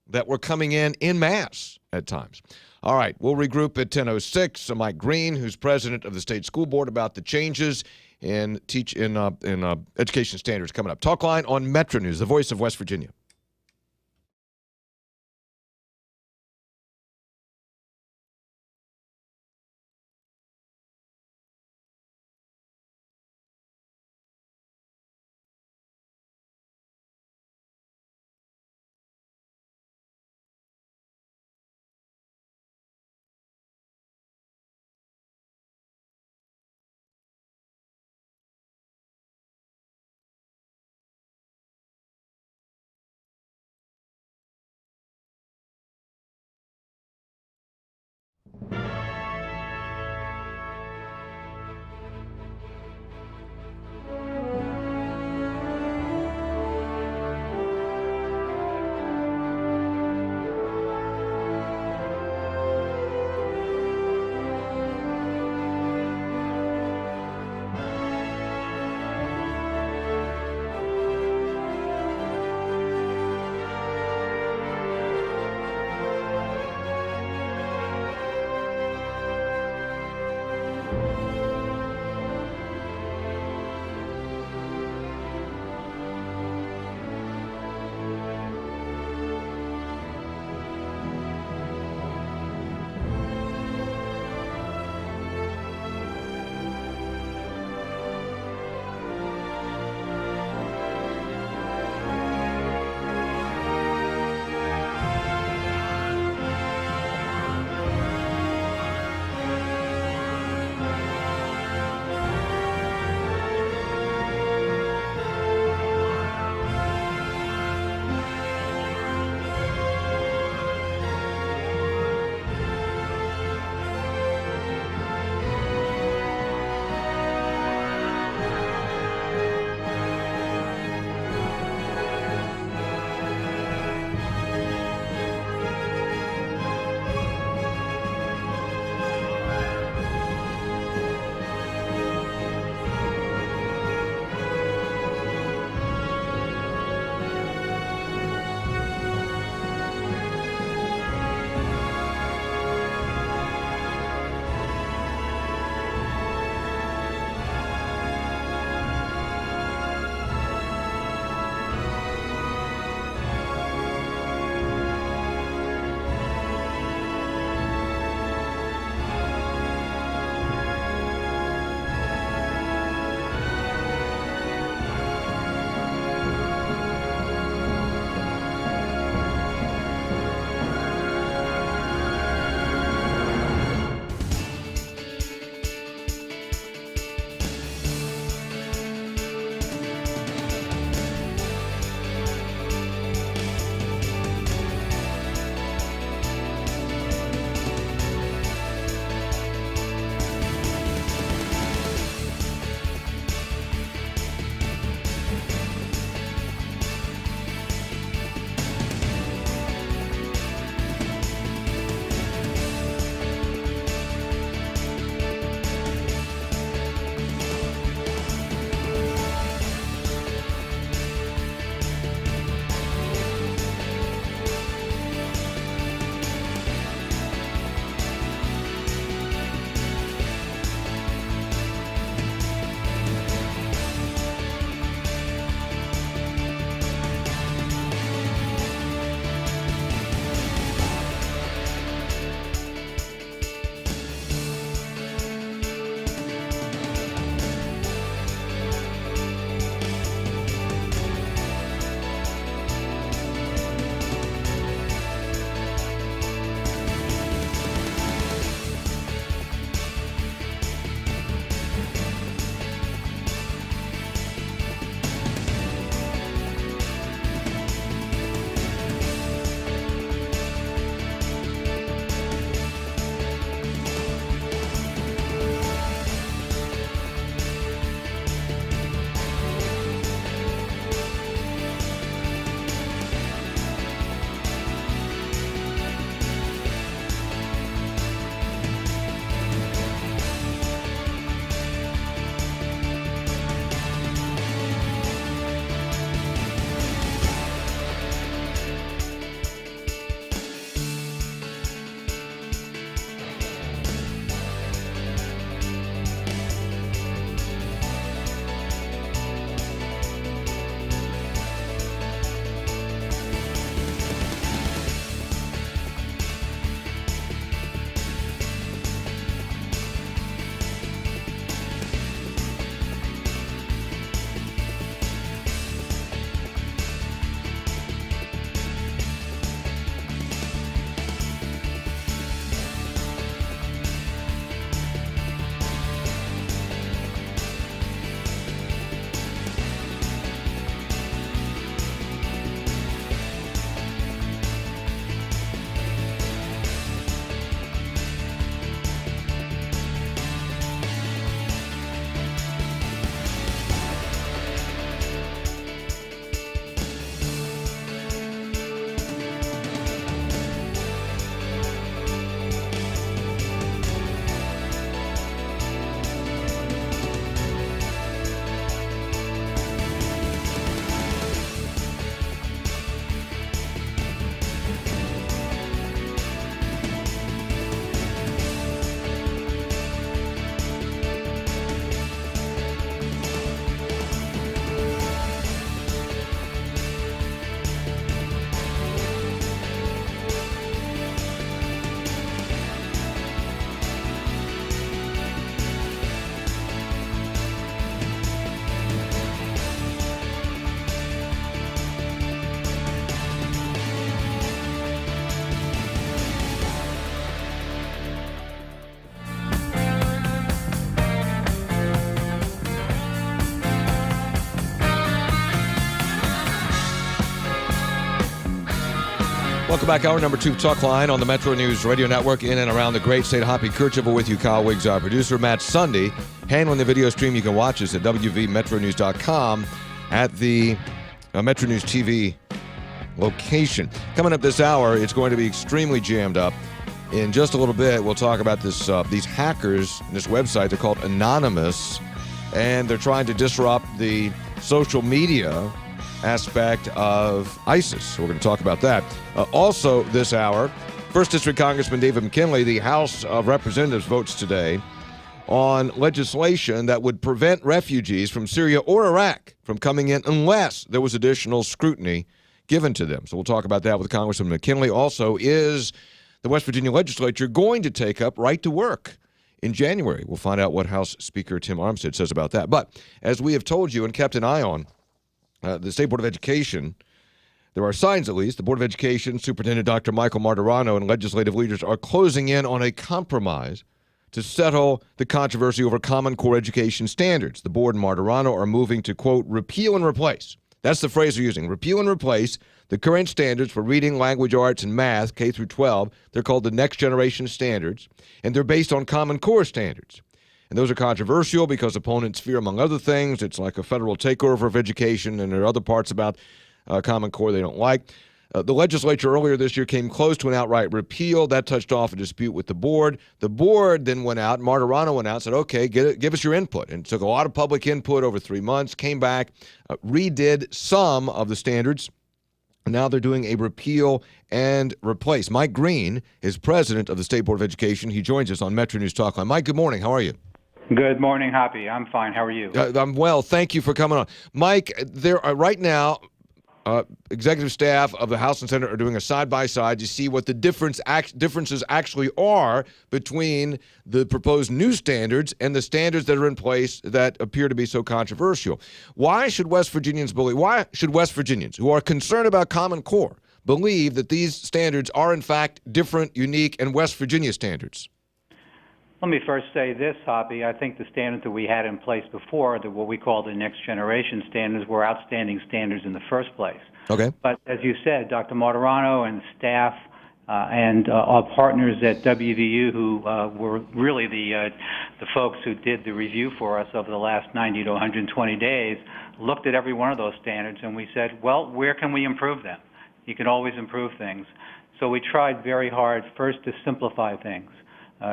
that were coming in masse at times. All right, we'll regroup at 10:06. Mike Green, who's president of the state school board, about the changes in education standards coming up. Talkline on MetroNews, the voice of West Virginia. Welcome back. Hour number 2 Talkline on the Metro News Radio Network in and around the great state of Hoppy Kercheval with you. Kyle Wiggs, our producer. Matt Sunday handling the video stream. You can watch us at wvmetronews.com at the Metro News TV location. Coming up this hour, it's going to be extremely jammed up. In just a little bit, we'll talk about these hackers, this website. They're called Anonymous, and they're trying to disrupt the social media aspect of ISIS. So we're going to talk about that. Also this hour, 1st District Congressman David McKinley, the House of Representatives, votes today on legislation that would prevent refugees from Syria or Iraq from coming in unless there was additional scrutiny given to them. So we'll talk about that with Congressman McKinley. Also, is the West Virginia legislature going to take up right to work in January? We'll find out what House Speaker Tim Armstead says about that. But as we have told you and kept an eye on, the State Board of Education, there are signs at least, the Board of Education, Superintendent Dr. Michael Martirano, and legislative leaders are closing in on a compromise to settle the controversy over Common Core education standards. The board and Martirano are moving to, quote, repeal and replace. That's the phrase they're using. Repeal and replace the current standards for reading, language arts, and math, K through 12. They're called the Next Generation Standards, and they're based on Common Core standards. And those are controversial because opponents fear, among other things, it's like a federal takeover of education, and there are other parts about Common Core they don't like. The legislature earlier this year came close to an outright repeal. That touched off a dispute with the board. The board then went out, Martirano went out and said, okay, give us your input. And took a lot of public input over 3 months, came back, redid some of the standards. And now they're doing a repeal and replace. Mike Green is president of the State Board of Education. He joins us on Metro News Talkline. Mike, good morning. How are you?
Good morning, Hoppy. I'm fine. How are you?
I'm well. Thank you for coming on. Mike, there are right now, executive staff of the House and Senate are doing a side-by-side to see what the differences actually are between the proposed new standards and the standards that are in place that appear to be so controversial. Why should West Virginians who are concerned about Common Core believe that these standards are in fact different, unique, and West Virginia standards?
Let me first say this, Hoppy. I think the standards that we had in place before, what we call the next generation standards, were outstanding standards in the first place.
Okay.
But as you said, Dr. Martirano and staff and our partners at WVU, who were really the folks who did the review for us over the last 90 to 120 days, looked at every one of those standards, and we said, well, where can we improve them? You can always improve things. So we tried very hard first to simplify things.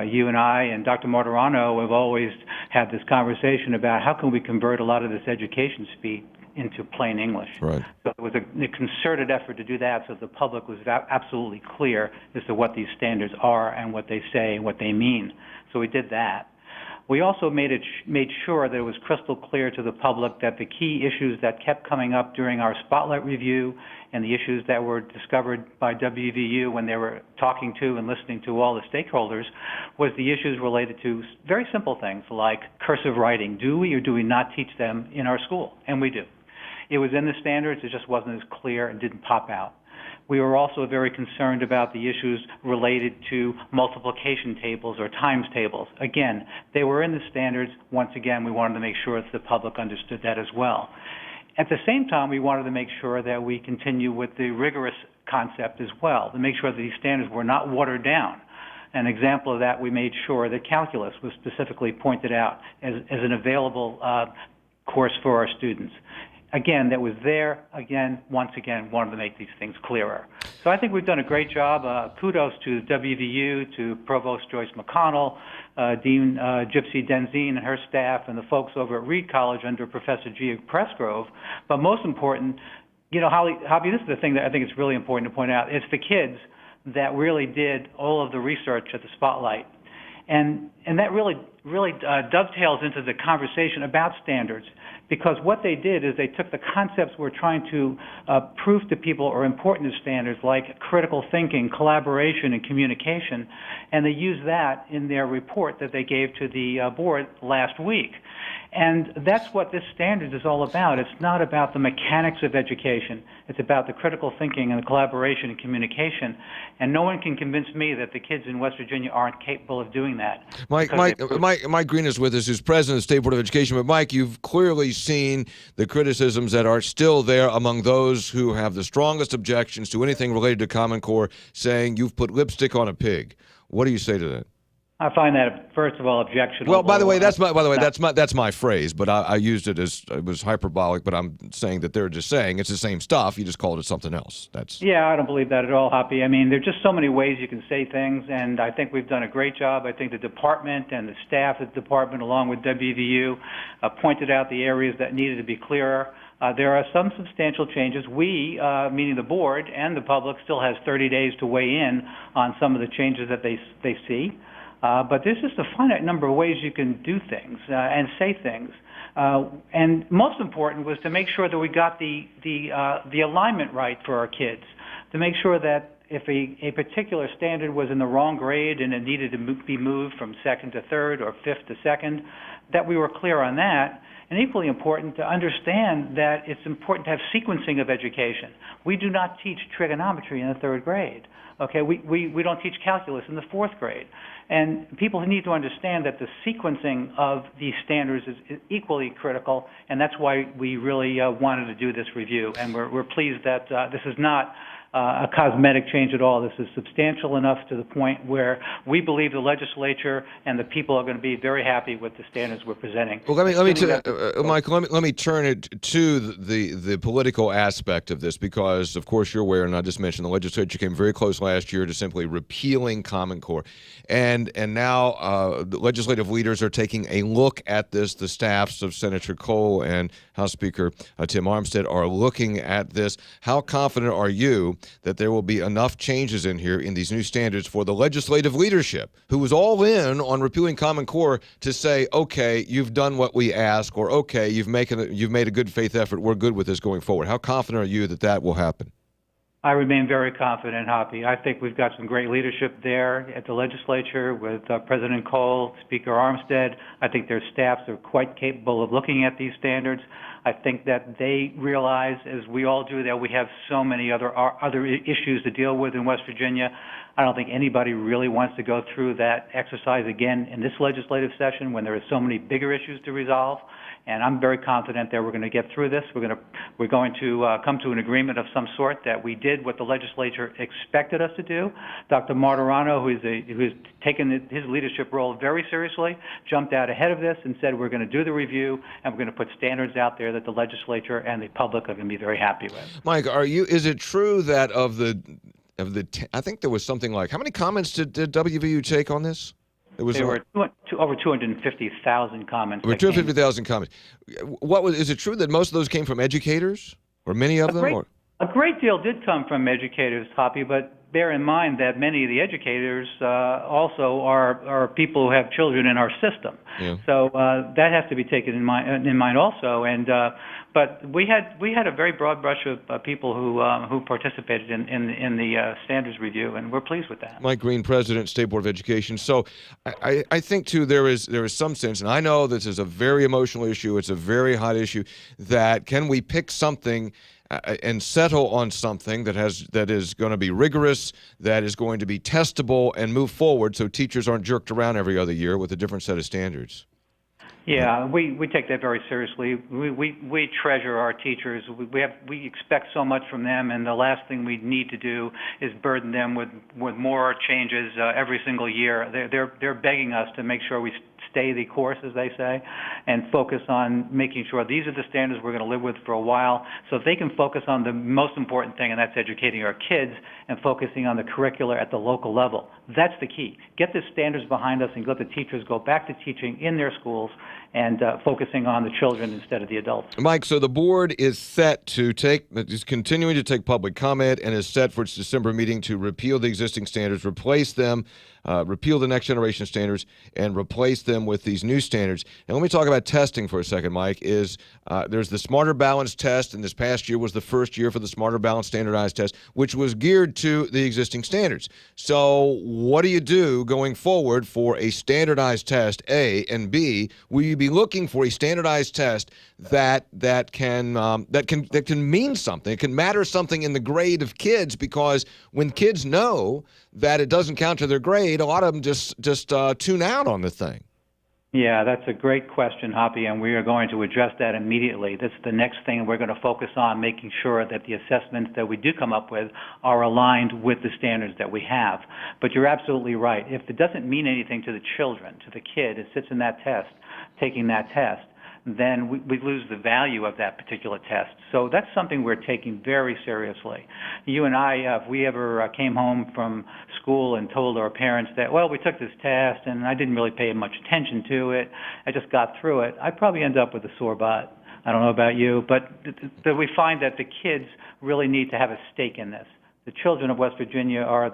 You and I and Dr. Martirano have always had this conversation about how can we convert a lot of this education speak into plain English.
Right.
So it was a concerted effort to do that so the public was absolutely clear as to what these standards are and what they say and what they mean. So we did that. We also made sure that it was crystal clear to the public that the key issues that kept coming up during our spotlight review and the issues that were discovered by WVU when they were talking to and listening to all the stakeholders was the issues related to very simple things like cursive writing. Do we or do we not teach them in our school? And we do. It was in the standards. It just wasn't as clear and didn't pop out. We were also very concerned about the issues related to multiplication tables or times tables. Again, they were in the standards. Once again, we wanted to make sure that the public understood that as well. At the same time, we wanted to make sure that we continue with the rigorous concept as well, to make sure that these standards were not watered down. An example of that, we made sure that calculus was specifically pointed out as an available course for our students. Again, that was there, once again, wanted to make these things clearer. So I think we've done a great job. Kudos to WVU, to Provost Joyce McConnell, Dean Gypsy Denzine and her staff, and the folks over at Reed College under Professor Gia Pressgrove. But most important, you know, Holly, this is the thing that I think it's really important to point out. It's the kids that really did all of the research at the Spotlight. And that really dovetails into the conversation about standards, because what they did is they took the concepts we're trying to prove to people are important to standards, like critical thinking, collaboration, and communication, and they used that in their report that they gave to the board last week. And that's what this standard is all about. It's not about the mechanics of education. It's about the critical thinking and the collaboration and communication. And no one can convince me that the kids in West Virginia aren't capable of doing that.
Mike, Mike Green is with us, who's president of the State Board of Education. But Mike, you've clearly seen the criticisms that are still there among those who have the strongest objections to anything related to Common Core, saying you've put lipstick on a pig. What do you say to that?
I find that, first of all, objectionable.
Well, by the way, that's my phrase, but I used it as it was hyperbolic. But I'm saying that they're just saying it's the same stuff. You just called it something else.
Yeah, I don't believe that at all, Hoppy. I mean, there's just so many ways you can say things, and I think we've done a great job. I think the department and the staff at the department, along with WVU, pointed out the areas that needed to be clearer. There are some substantial changes. We, meaning the board and the public, still has 30 days to weigh in on some of the changes that they see. But there's just a finite number of ways you can do things and say things. And most important was to make sure that we got the alignment right for our kids, to make sure that if a particular standard was in the wrong grade and it needed to be moved from second to third or fifth to second, that we were clear on that. And equally important to understand that it's important to have sequencing of education. We do not teach trigonometry in the third grade. Okay, we don't teach calculus in the fourth grade. And people need to understand that the sequencing of these standards is equally critical, and that's why we really wanted to do this review. And we're pleased that this is not a cosmetic change at all. This is substantial enough to the point where we believe the legislature and the people are going to be very happy with the standards we're presenting.
Well, Michael, let me turn it to the political aspect of this, because, of course, you're aware, and I just mentioned, the legislature came very close last year to simply repealing Common Core, and now the legislative leaders are taking a look at this. The staffs of Senator Cole and House Speaker Tim Armstead are looking at this. How confident are you that there will be enough changes in here in these new standards for the legislative leadership, who was all in on repealing Common Core, to say, okay, you've done what we ask, or okay, you've made a good faith effort, we're good with this going forward? How confident are you that that will happen?
I remain very confident, Hoppy. I think we've got some great leadership there at the legislature with President Cole, Speaker Armstead. I think their staffs are quite capable of looking at these standards. I think that they realize, as we all do, that we have so many other issues to deal with in West Virginia. I don't think anybody really wants to go through that exercise again in this legislative session when there are so many bigger issues to resolve. And I'm very confident that we're going to get through this. We're going to come to an agreement of some sort that we did what the legislature expected us to do. Dr. Martirano, who's taken his leadership role very seriously, jumped out ahead of this and said we're going to do the review and we're going to put standards out there that the legislature and the public are going to be very happy with.
Mike, is it true that I think there was something like, how many comments did WVU take on this?
There were over 250,000 comments.
Over 250,000 comments. Is it true that most of those came from educators, or many of them?
A great deal did come from educators, Hoppy, but bear in mind that many of the educators also are people who have children in our system. Yeah. So that has to be taken in mind also. And but we had a very broad brush of people who participated in the standards review, and we're pleased with that.
Mike Green, President, State Board of Education. So I think too there is some sense, and I know this is a very emotional issue. It's a very hot issue. That can we pick something and settle on something that is going to be rigorous, that is going to be testable, and move forward, so teachers aren't jerked around every other year with a different set of standards.
Yeah, we take that very seriously. We treasure our teachers. We expect so much from them, and the last thing we need to do is burden them with more changes every single year. They're begging us to make sure we stay the course, as they say, and focus on making sure these are the standards we're going to live with for a while, so if they can focus on the most important thing, and that's educating our kids and focusing on the curricula at the local level. That's the key. Get the standards behind us and let the teachers go back to teaching in their schools and focusing on the children instead of the adults.
Mike, so the board is set to is continuing to take public comment and is set for its December meeting to repeal the existing standards, replace them, repeal the next generation standards, and replace them with these new standards. And let me talk about testing for a second, Mike. There's the Smarter Balance test, and this past year was the first year for the Smarter Balance standardized test, which was geared to the existing standards. So what do you do going forward for a standardized test, A, and B, will you be looking for a standardized test that can mean something? It can matter something in the grade of kids, because when kids know that it doesn't count to their grade, a lot of them just tune out on the thing.
Yeah, that's a great question, Hoppy, and we are going to address that immediately. This is the next thing we're going to focus on, making sure that the assessments that we do come up with are aligned with the standards that we have. But you're absolutely right. If it doesn't mean anything to the children, to the kid who sits in that test, taking that test, then we lose the value of that particular test. So that's something we're taking very seriously. You and I, if we ever came home from school and told our parents that, well, we took this test and I didn't really pay much attention to it, I just got through it, I'd probably end up with a sore butt. I don't know about you, but we find that the kids really need to have a stake in this. The children of West Virginia are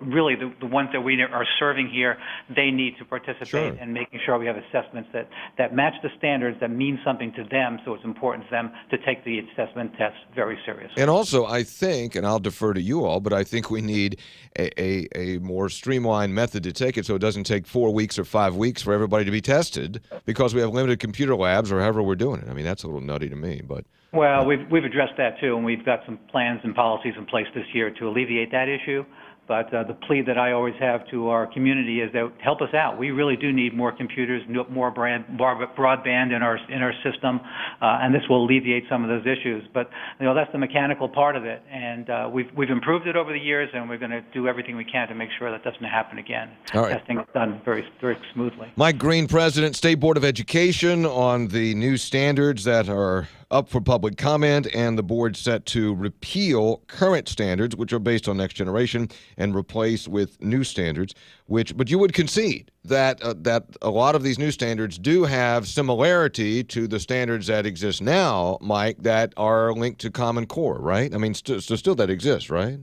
really the ones that we are serving here. They need to participate in making sure we have assessments that match the standards, that mean something to them, so it's important to them to take the assessment test very seriously.
And also, I think, and I'll defer to you all, but I think we need a more streamlined method to take it so it doesn't take 4 weeks or 5 weeks for everybody to be tested because we have limited computer labs or however we're doing it. I mean, that's a little nutty to me, but...
Well, we've addressed that too, and we've got some plans and policies in place this year to alleviate that issue. But the plea that I always have to our community is that help us out. We really do need more computers, more broadband in our system, and this will alleviate some of those issues. But that's the mechanical part of it, and we've improved it over the years, and we're going to do everything we can to make sure that doesn't happen again.
All right.
Testing is done very, very smoothly.
Mike Green, President, State Board of Education, on the new standards that are up for public comment, and the board set to repeal current standards, which are based on Next Generation, and replace with new standards. But you would concede that that a lot of these new standards do have similarity to the standards that exist now, Mike, that are linked to Common Core, right? I mean, so still that exists, right?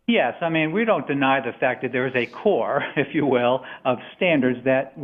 Yes, I mean, we don't deny the fact that there is a core, if you will, of standards that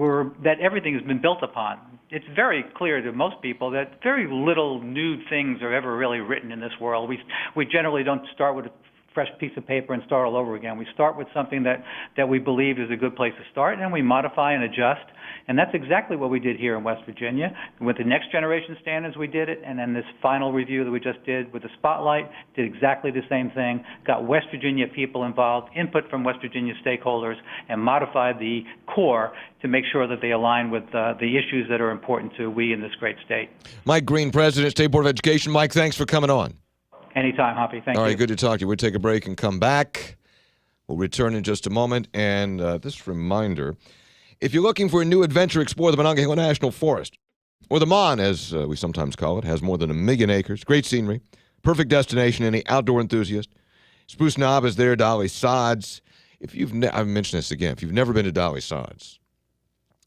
everything has been built upon. It's very clear to most people that very little new things are ever really written in this world. We generally don't start with a fresh piece of paper and start all over again. We start with something that we believe is a good place to start, and we modify and adjust. And that's exactly what we did here in West Virginia. With the Next Generation standards, we did it, and then this final review that we just did with the Spotlight did exactly the same thing, got West Virginia people involved, input from West Virginia stakeholders, and modified the core to make sure that they align with the issues that are important to we in this great state.
Mike Green, President, State Board of Education. Mike, thanks for coming on.
Anytime, Hoppy. Thank you.
All right, good to talk to you. We'll take a break and come back. We'll return in just a moment. And this reminder, if you're looking for a new adventure, explore the Monongahela National Forest, or the Mon, as we sometimes call it. Has more than 1 million acres, great scenery, perfect destination, any outdoor enthusiast. Spruce Knob is there, Dolly Sods. I've mentioned this again, if you've never been to Dolly Sods,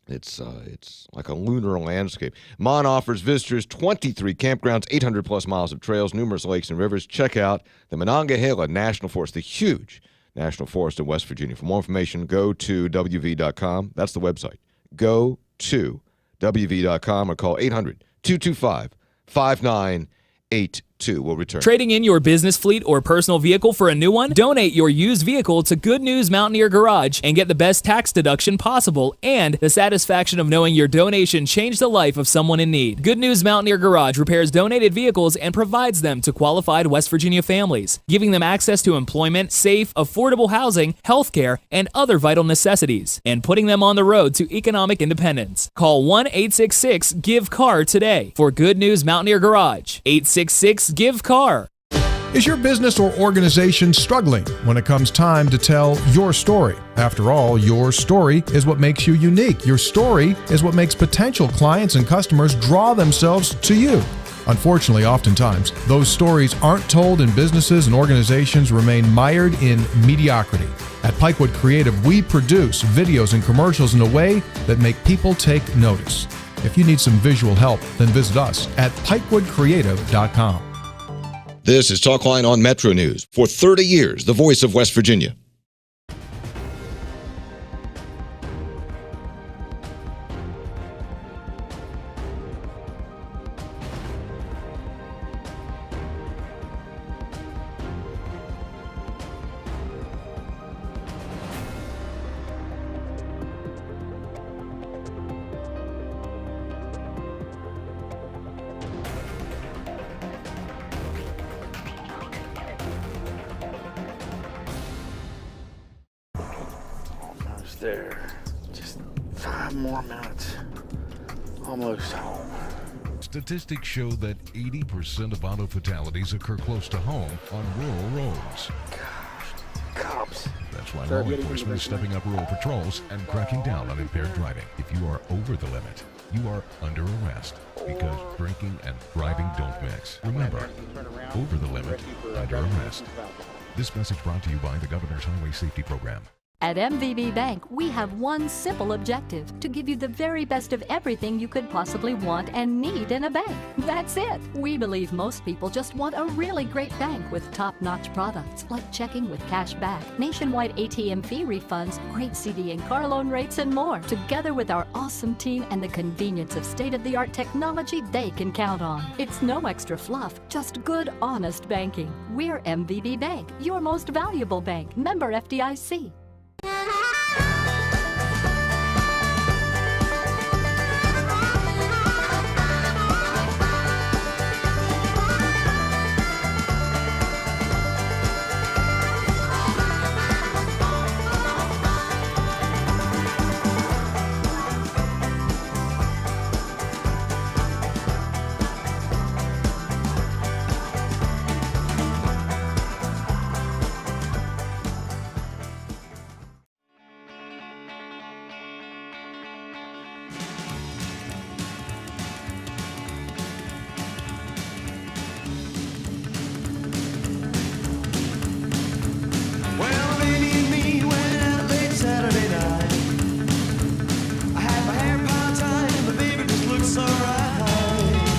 it's like a lunar landscape. Mon offers visitors 23 campgrounds, 800-plus miles of trails, numerous lakes and rivers. Check out the Monongahela National Forest, the huge National Forest in West Virginia. For more information, go to wv.com. That's the website. Go to wv.com or call 800-225-5982. We'll return.
Trading in your business fleet or personal vehicle for a new one? Donate your used vehicle to Good News Mountaineer Garage and get the best tax deduction possible and the satisfaction of knowing your donation changed the life of someone in need. Good News Mountaineer Garage repairs donated vehicles and provides them to qualified West Virginia families, giving them access to employment, safe, affordable housing, health care, and other vital necessities, and putting them on the road to economic independence. Call 1-866-GIVE-CAR today for Good News Mountaineer Garage. 866-GIVE-CAR.
Is your business or organization struggling when it comes time to tell your story? After all, your story is what makes you unique. Your story is what makes potential clients and customers draw themselves to you. Unfortunately, oftentimes, those stories aren't told and businesses and organizations remain mired in mediocrity. At Pikewood Creative, we produce videos and commercials in a way that make people take notice. If you need some visual help, then visit us at pikewoodcreative.com.
This is Talkline on MetroNews. For 30 years, the voice of West Virginia.
There. Just 5 more minutes. Almost home.
Statistics show that 80% of auto fatalities occur close to home on rural roads.
Cops.
That's why law enforcement is stepping up rural patrols and cracking down on impaired driving. If you are over the limit, you are under arrest because drinking and driving don't mix. Remember, over the limit, under arrest. This message brought to you by the Governor's Highway Safety Program.
At MVB Bank, we have one simple objective: to give you the very best of everything you could possibly want and need in a bank. That's it. We believe most people just want a really great bank with top-notch products like checking with cash back, nationwide ATM fee refunds, great CD and car loan rates, and more. Together with our awesome team and the convenience of state-of-the-art technology they can count on. It's no extra fluff, just good, honest banking. We're MVB Bank, your most valuable bank. Member FDIC.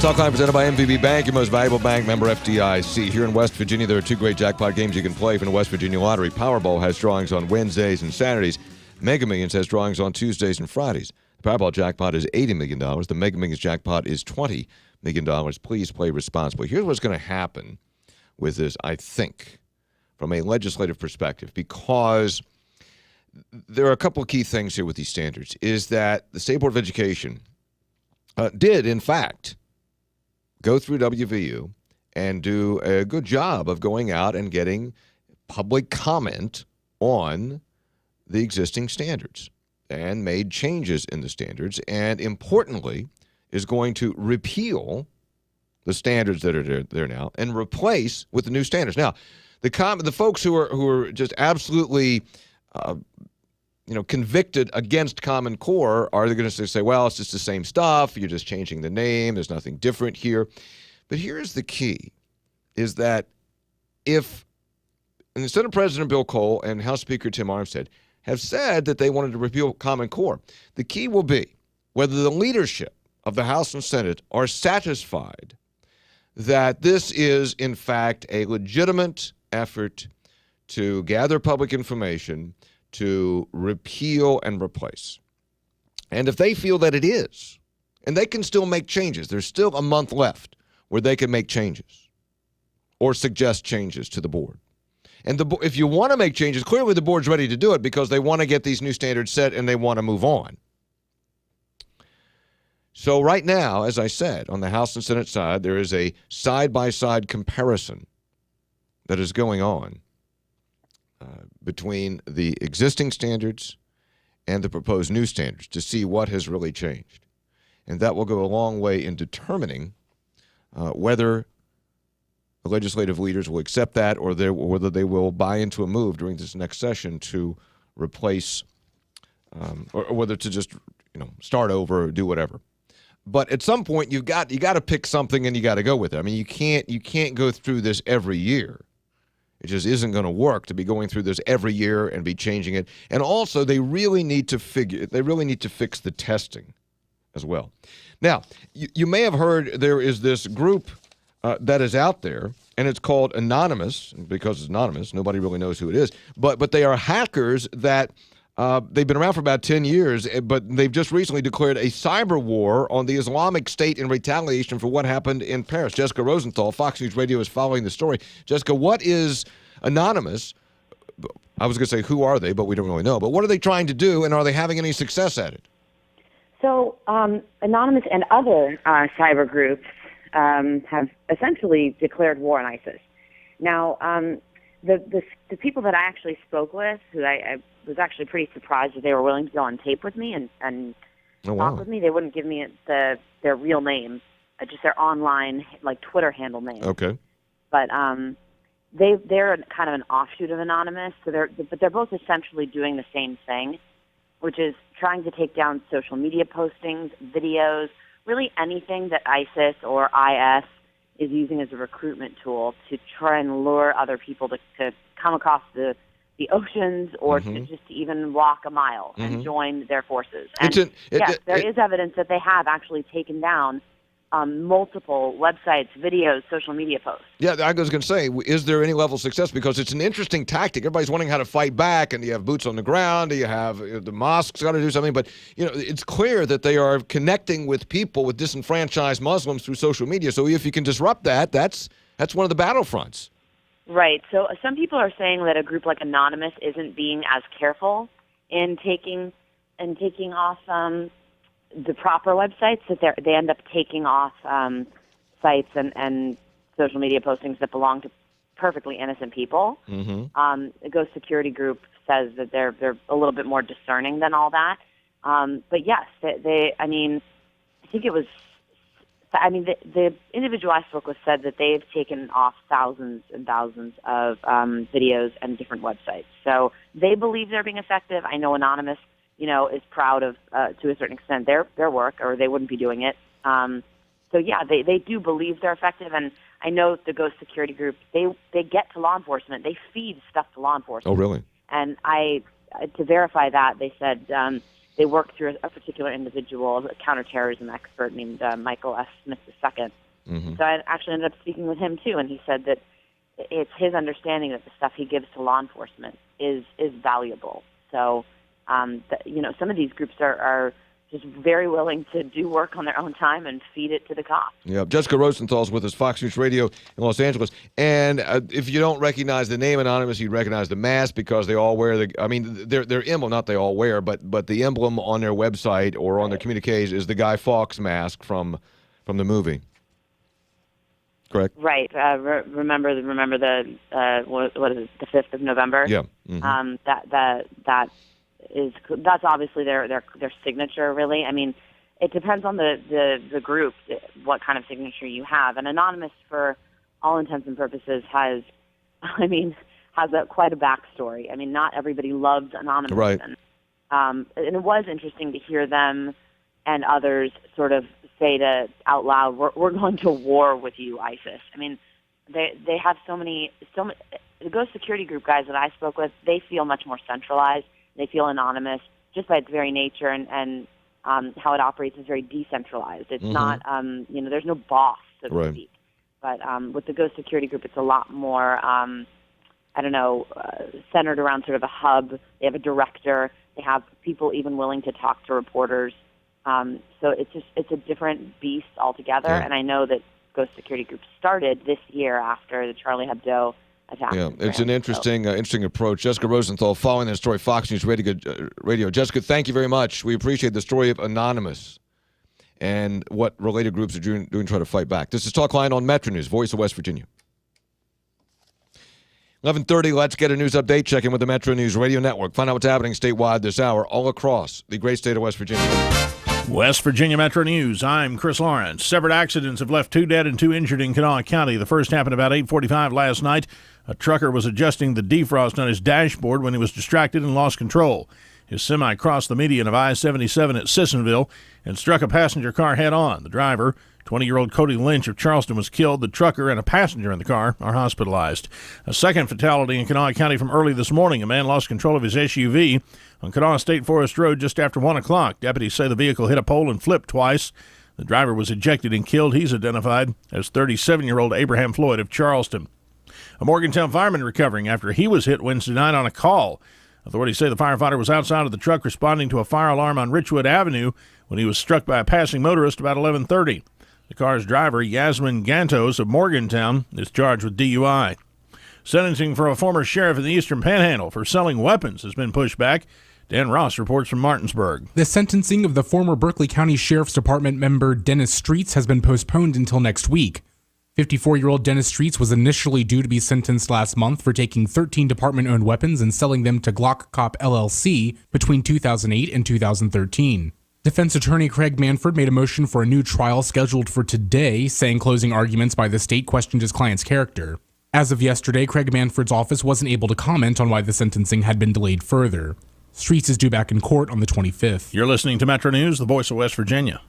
Talkline presented by MVB Bank, your most valuable bank, member FDIC. Here in West Virginia, there are two great jackpot games you can play from the West Virginia Lottery. Powerball has drawings on Wednesdays and Saturdays. Mega Millions has drawings on Tuesdays and Fridays. The Powerball jackpot is $80 million. The Mega Millions jackpot is $20 million. Please play responsibly. Here's what's going to happen with this, I think, from a legislative perspective, because there are a couple of key things here with these standards, is that the State Board of Education did, in fact, go through WVU and do a good job of going out and getting public comment on the existing standards and made changes in the standards, and importantly is going to repeal the standards that are there now and replace with the new standards. Now, the folks who are just absolutely convicted against Common Core are going to say, well, it's just the same stuff. You're just changing the name. There's nothing different here. But here's the key, is that if Senate President Bill Cole and House Speaker Tim Armstead have said that they wanted to repeal Common Core, the key will be whether the leadership of the House and Senate are satisfied that this is, in fact, a legitimate effort to gather public information to repeal and replace. And if they feel that it is, and they can still make changes, there's still a month left where they can make changes or suggest changes to the board. And if you want to make changes, clearly the board's ready to do it because they want to get these new standards set and they want to move on. So right now, as I said, on the House and Senate side, there is a side-by-side comparison that is going on between the existing standards and the proposed new standards to see what has really changed. And that will go a long way in determining whether the legislative leaders will accept that or whether they will buy into a move during this next session to replace or whether to just start over or do whatever. But at some point you got to pick something and you got to go with it. I mean, you can't go through this every year. It just isn't going to work to be going through this every year and be changing it. And also, they really need to fix the testing as well. Now, you may have heard there is this group that is out there, and it's called Anonymous. Because it's anonymous, nobody really knows who it is. But they are hackers that they've been around for about 10 years, but they've just recently declared a cyber war on the Islamic State in retaliation for what happened in Paris. Jessica Rosenthal, Fox News Radio, is following the story. Jessica, what is Anonymous? I was going to say, who are they? But we don't really know. But what are they trying to do, and are they having any success at it?
So Anonymous and other cyber groups have essentially declared war on ISIS. Now, the people that I actually spoke with, who I was actually pretty surprised that they were willing to go on tape with me and talk with me. They wouldn't give me their real name, just their online like Twitter handle name.
Okay.
But they're kind of an offshoot of Anonymous, so they're both essentially doing the same thing, which is trying to take down social media postings, videos, really anything that ISIS or IS is using as a recruitment tool to try and lure other people to come across the oceans or to just even walk a mile and join their forces. And yes, there is evidence that they have actually taken down multiple websites, videos, social media posts.
Yeah, I was going to say, is there any level of success? Because it's an interesting tactic. Everybody's wondering how to fight back, and you have boots on the ground, you have the mosques got to do something, but it's clear that they are connecting with people, with disenfranchised Muslims through social media. So if you can disrupt that, that's one of the battlefronts.
Right. So some people are saying that a group like Anonymous isn't being as careful in taking off the proper websites, that they end up taking off sites and social media postings that belong to perfectly innocent people. The Ghost Security Group says that they're a little bit more discerning than all that. But yes, the individual I spoke with said that they've taken off thousands and thousands of videos and different websites. So they believe they're being effective. I know Anonymous is proud of, to a certain extent, their work, or they wouldn't be doing it. So yeah, they do believe they're effective, and I know the Ghost Security Group, they get to law enforcement. They feed stuff to law enforcement.
Oh, really? And
to verify that, they said they worked through a particular individual, a counterterrorism expert named Michael S. Smith II. So I actually ended up speaking with him too, and he said that it's his understanding that the stuff he gives to law enforcement is valuable. So some of these groups are just very willing to do work on their own time and feed it to the cops.
Yeah, Jessica Rosenthal's with us, Fox News Radio in Los Angeles. And if you don't recognize the name Anonymous, you'd recognize the mask because they all wear their emblem, not they all wear, but the emblem on their website or on their communiques is the Guy Fawkes mask from the movie. Correct?
Right. Remember the what is it? The 5th of November.
Yeah.
That's obviously their signature. Really, I mean, it depends on the group what kind of signature you have. And Anonymous, for all intents and purposes, has quite a backstory. I mean, not everybody loves Anonymous.
Right.
And it was interesting to hear them and others sort of say out loud, "We're going to war with you, ISIS." I mean, they have so many. The Ghost Security Group guys that I spoke with, they feel much more centralized. They feel Anonymous just by its very nature and how it operates is very decentralized. It's not, there's no boss, so to speak. But with the Ghost Security Group, it's a lot more, centered around sort of a hub. They have a director. They have people even willing to talk to reporters. So it's a different beast altogether. Yeah. And I know that Ghost Security Group started this year after the Charlie Hebdo attack.
Yeah, it's an interesting approach. Jessica Rosenthal, following that story, Fox News Radio. Jessica, thank you very much. We appreciate the story of Anonymous and what related groups are doing to try to fight back. This is Talkline on MetroNews, Voice of West Virginia. 11:30, let's get a news update. Check in with the MetroNews Radio Network. Find out what's happening statewide this hour all across the great state of West Virginia.
West Virginia Metro News. I'm Chris Lawrence. Separate accidents have left 2 dead and 2 injured in Kanawha County. The first happened about 8:45 last night. A trucker was adjusting the defrost on his dashboard when he was distracted and lost control. His semi crossed the median of I-77 at Sissonville and struck a passenger car head-on. The driver, 20-year-old Cody Lynch of Charleston, was killed. The trucker and a passenger in the car are hospitalized. A second fatality in Kanawha County from early this morning. A man lost control of his SUV on Kanawha State Forest Road just after 1 o'clock. Deputies say the vehicle hit a pole and flipped twice. The driver was ejected and killed. He's identified as 37-year-old Abraham Floyd of Charleston. A Morgantown fireman recovering after he was hit Wednesday night on a call. Authorities say the firefighter was outside of the truck responding to a fire alarm on Richwood Avenue when he was struck by a passing motorist about 11:30. The car's driver, Yasmin Gantos of Morgantown, is charged with DUI. Sentencing for a former sheriff in the Eastern Panhandle for selling weapons has been pushed back. Dan Ross reports from Martinsburg.
The sentencing of the former Berkeley County Sheriff's Department member Dennis Streets has been postponed until next week. 54-year-old Dennis Streets was initially due to be sentenced last month for taking 13 department-owned weapons and selling them to Glock Cop LLC between 2008 and 2013. Defense attorney Craig Manford made a motion for a new trial scheduled for today, saying closing arguments by the state questioned his client's character. As of yesterday, Craig Manford's office wasn't able to comment on why the sentencing had been delayed further. Streets is due back in court on the 25th.
You're listening to Metro News, the voice of West Virginia.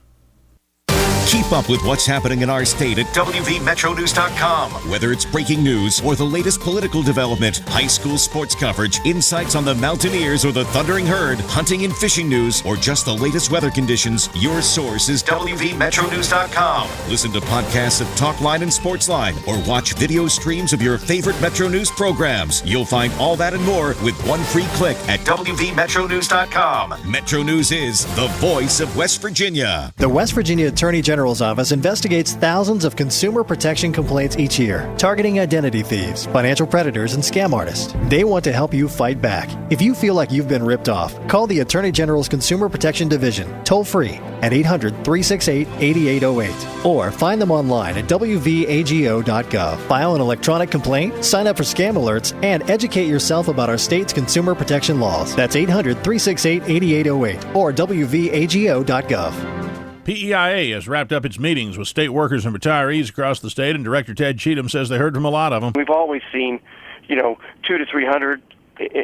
Keep up with what's happening in our state at WVMetroNews.com. Whether it's breaking news or the latest political development, high school sports coverage, insights on the Mountaineers or the Thundering Herd, hunting and fishing news, or just the latest weather conditions, your source is WVMetroNews.com. Listen to podcasts of Talkline and Sportsline, or watch video streams of your favorite Metro News programs. You'll find all that and more with one free click at WVMetroNews.com. Metro News is the voice of West Virginia.
The West Virginia Attorney General's office investigates thousands of consumer protection complaints each year, targeting identity thieves, financial predators, and scam artists. They want to help you fight back. If you feel like you've been ripped off, call the Attorney General's Consumer Protection Division, toll-free at 800-368-8808, or find them online at wvago.gov. File an electronic complaint, sign up for scam alerts, and educate yourself about our state's consumer protection laws. That's 800-368-8808 or wvago.gov.
PEIA has wrapped up its meetings with state workers and retirees across the state, and Director Ted Cheatham says they heard from a lot of them.
We've always seen, 200 to 300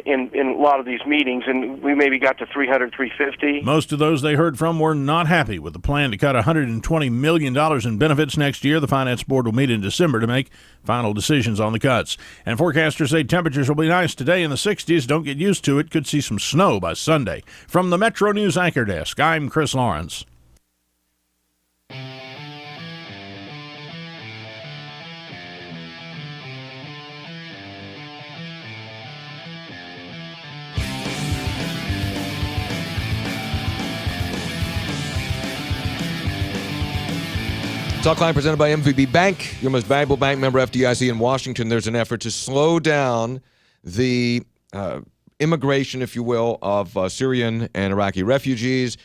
in a lot of these meetings, and we maybe got to 300, 350.
Most of those they heard from were not happy with the plan to cut $120 million in benefits next year. The Finance Board will meet in December to make final decisions on the cuts. And forecasters say temperatures will be nice today in the 60s. Don't get used to it. Could see some snow by Sunday. From the Metro News Anchor Desk, I'm Chris Lawrence.
Talkline presented by MVB Bank, your most valuable bank, member FDIC in Washington. There's an effort to slow down the immigration, if you will, of Syrian and Iraqi refugees,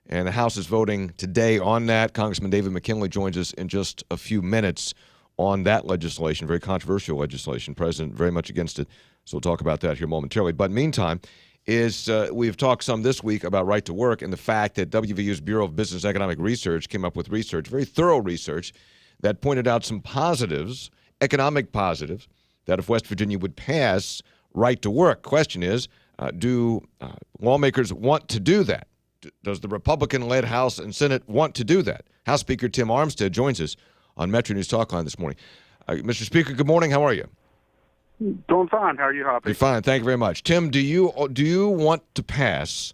and the House is voting today on that. Congressman David McKinley joins us in just a few minutes on that legislation, very controversial legislation. President very much against it, so we'll talk about that here momentarily. But meantime, we've talked some this week about right to work and the fact that WVU's Bureau of Business Economic Research came up with research, very thorough research, that pointed out some positives, economic positives, that if West Virginia would pass right to work. Question is, do lawmakers want to do that? Does the Republican-led House and Senate want to do that? House Speaker Tim Armstead joins us on Metro News Talkline this morning. Mr. Speaker, good morning. How are you?
Doing fine. How are you, Hoppy?
You're fine. Thank you very much. Tim, do you want to pass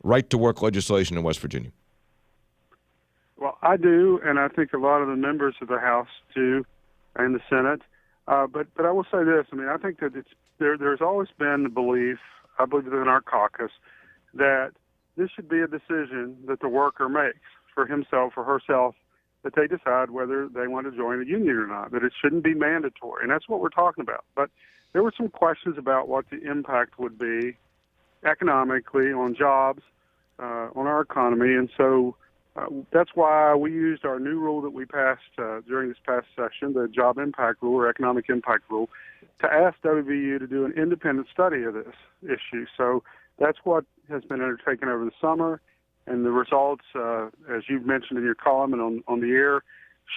right-to-work legislation in West Virginia?
Well, I do, and I think a lot of the members of the House do, and the Senate. But I will say this. I mean, I think that there's always been the belief, I believe within our caucus, that this should be a decision that the worker makes for himself or herself, that they decide whether they want to join a union or not, that it shouldn't be mandatory. And that's what we're talking about. But there were some questions about what the impact would be economically on jobs, on our economy. And so that's why we used our new rule that we passed during this past session, the job impact rule or economic impact rule, to ask WVU to do an independent study of this issue. So that's what has been undertaken over the summer. And the results, as you've mentioned in your column and on the air,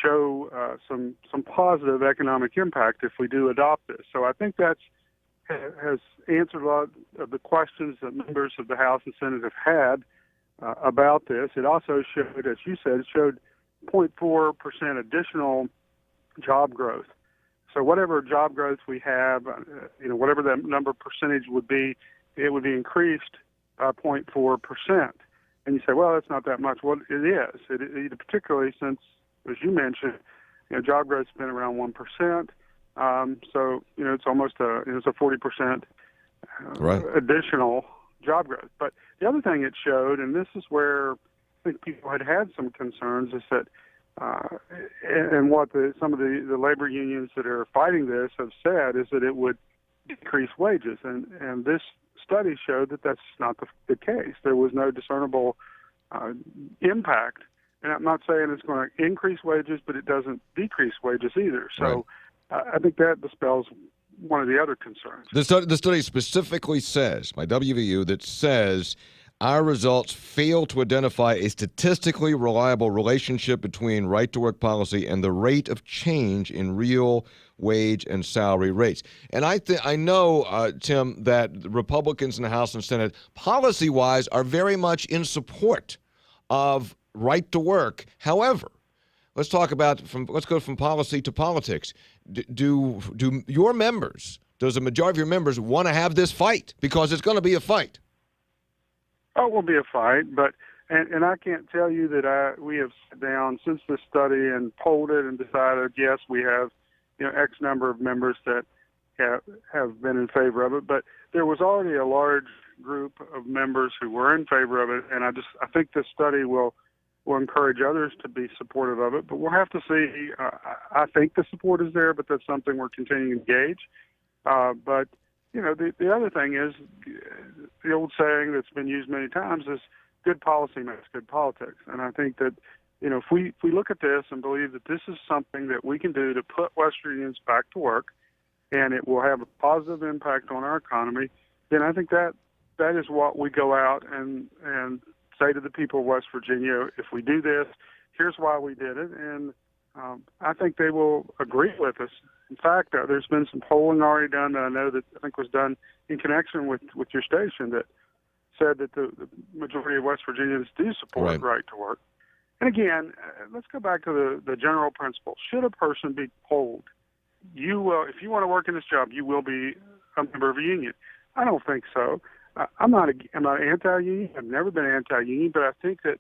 show some positive economic impact if we do adopt this. So I think that has answered a lot of the questions that members of the House and Senate have had about this. It also showed, as you said, it showed 0.4% additional job growth. So whatever job growth we have, whatever that number percentage would be, it would be increased by 0.4%. And you say, well, that's not that much. Well, it is. It particularly since, as you mentioned, job growth's been around 1%. So it's almost a 40% additional job growth. But the other thing it showed, and this is where I think people had some concerns, is that, and what some of the labor unions that are fighting this have said, is that it would decrease wages. And this study showed that that's not the case. There was no discernible impact And I'm not saying it's going to increase wages, but it doesn't decrease wages either. So I think that dispels one of the other concerns.
The study specifically says, by WVU, that says our results fail to identify a statistically reliable relationship between right-to-work policy and the rate of change in real wage and salary rates. And I know, Tim, that the Republicans in the House and Senate, policy-wise, are very much in support of right to work. However, let's go from policy to politics. Do your members, does a majority of your members want to have this fight? Because it's going to be a fight.
Oh, it will be a fight, but and I can't tell you that we have sat down since this study and polled it and decided, yes, we have X number of members that have been in favor of it, but there was already a large group of members who were in favor of it, and I think this study will encourage others to be supportive of it, but we'll have to see. I think the support is there, but that's something we're continuing to gauge. But the other thing is the old saying that's been used many times is good policy makes good politics, and I think that if we look at this and believe that this is something that we can do to put West Virginians back to work, and it will have a positive impact on our economy, then I think that is what we go out and say to the people of West Virginia, if we do this, here's why we did it, and I think they will agree with us. In fact, there's been some polling already done that I think was done in connection with your station that said that the majority of West Virginians do support right to work. And again, let's go back to the general principle. Should a person be polled, you will, if you want to work in this job, you will be a member of a union. I don't think so. I'm not anti-union. I've never been anti-union, but I think that,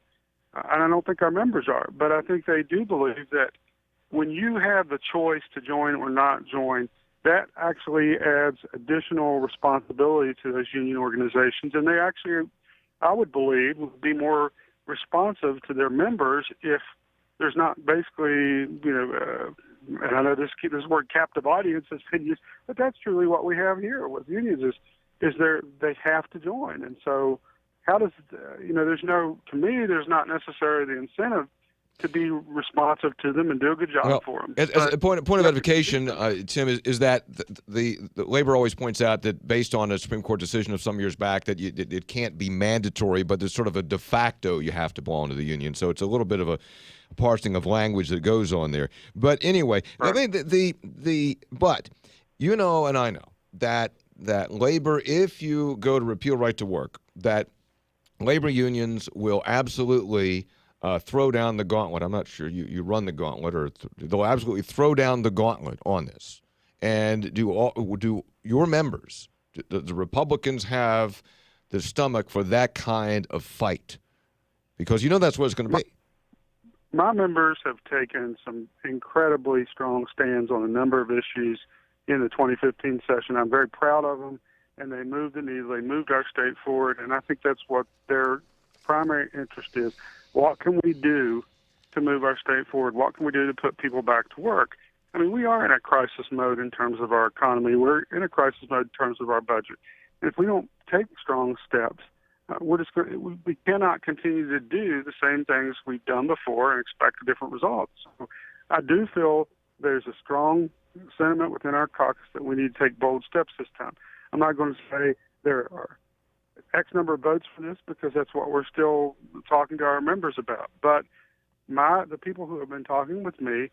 and I don't think our members are, but I think they do believe that when you have the choice to join or not join, that actually adds additional responsibility to those union organizations, and they actually, I would believe, would be more responsive to their members if there's not basically, and I know this word captive audience has been used, but that's truly what we have here with unions is they have to join. And so how does, to me, there's not necessarily the incentive to be responsive to them and do a good job for them.
As a point of edification, Tim, is that the labor always points out that based on a Supreme Court decision of some years back that it can't be mandatory, but there's sort of a de facto you have to belong to the union. So it's a little bit of a parsing of language that goes on there. But anyway, I mean, but you know and I know that labor, if you go to repeal right to work, that labor unions will absolutely throw down the gauntlet. I'm not sure you run the gauntlet, or they'll absolutely throw down the gauntlet on this. And do your members, the Republicans, have the stomach for that kind of fight? Because that's what it's going to be.
My members have taken some incredibly strong stands on a number of issues in the 2015 session. I'm very proud of them, and they moved the needle. They moved our state forward, and I think that's what their primary interest is. What can we do to move our state forward? What can we do to put people back to work? I mean, we are in a crisis mode in terms of our economy. We're in a crisis mode in terms of our budget. And if we don't take strong steps, we cannot continue to do the same things we've done before and expect different results. So I do feel there's a strong sentiment within our caucus that we need to take bold steps this time. I'm not going to say there are X number of votes for this because that's what we're still talking to our members about. But the people who have been talking with me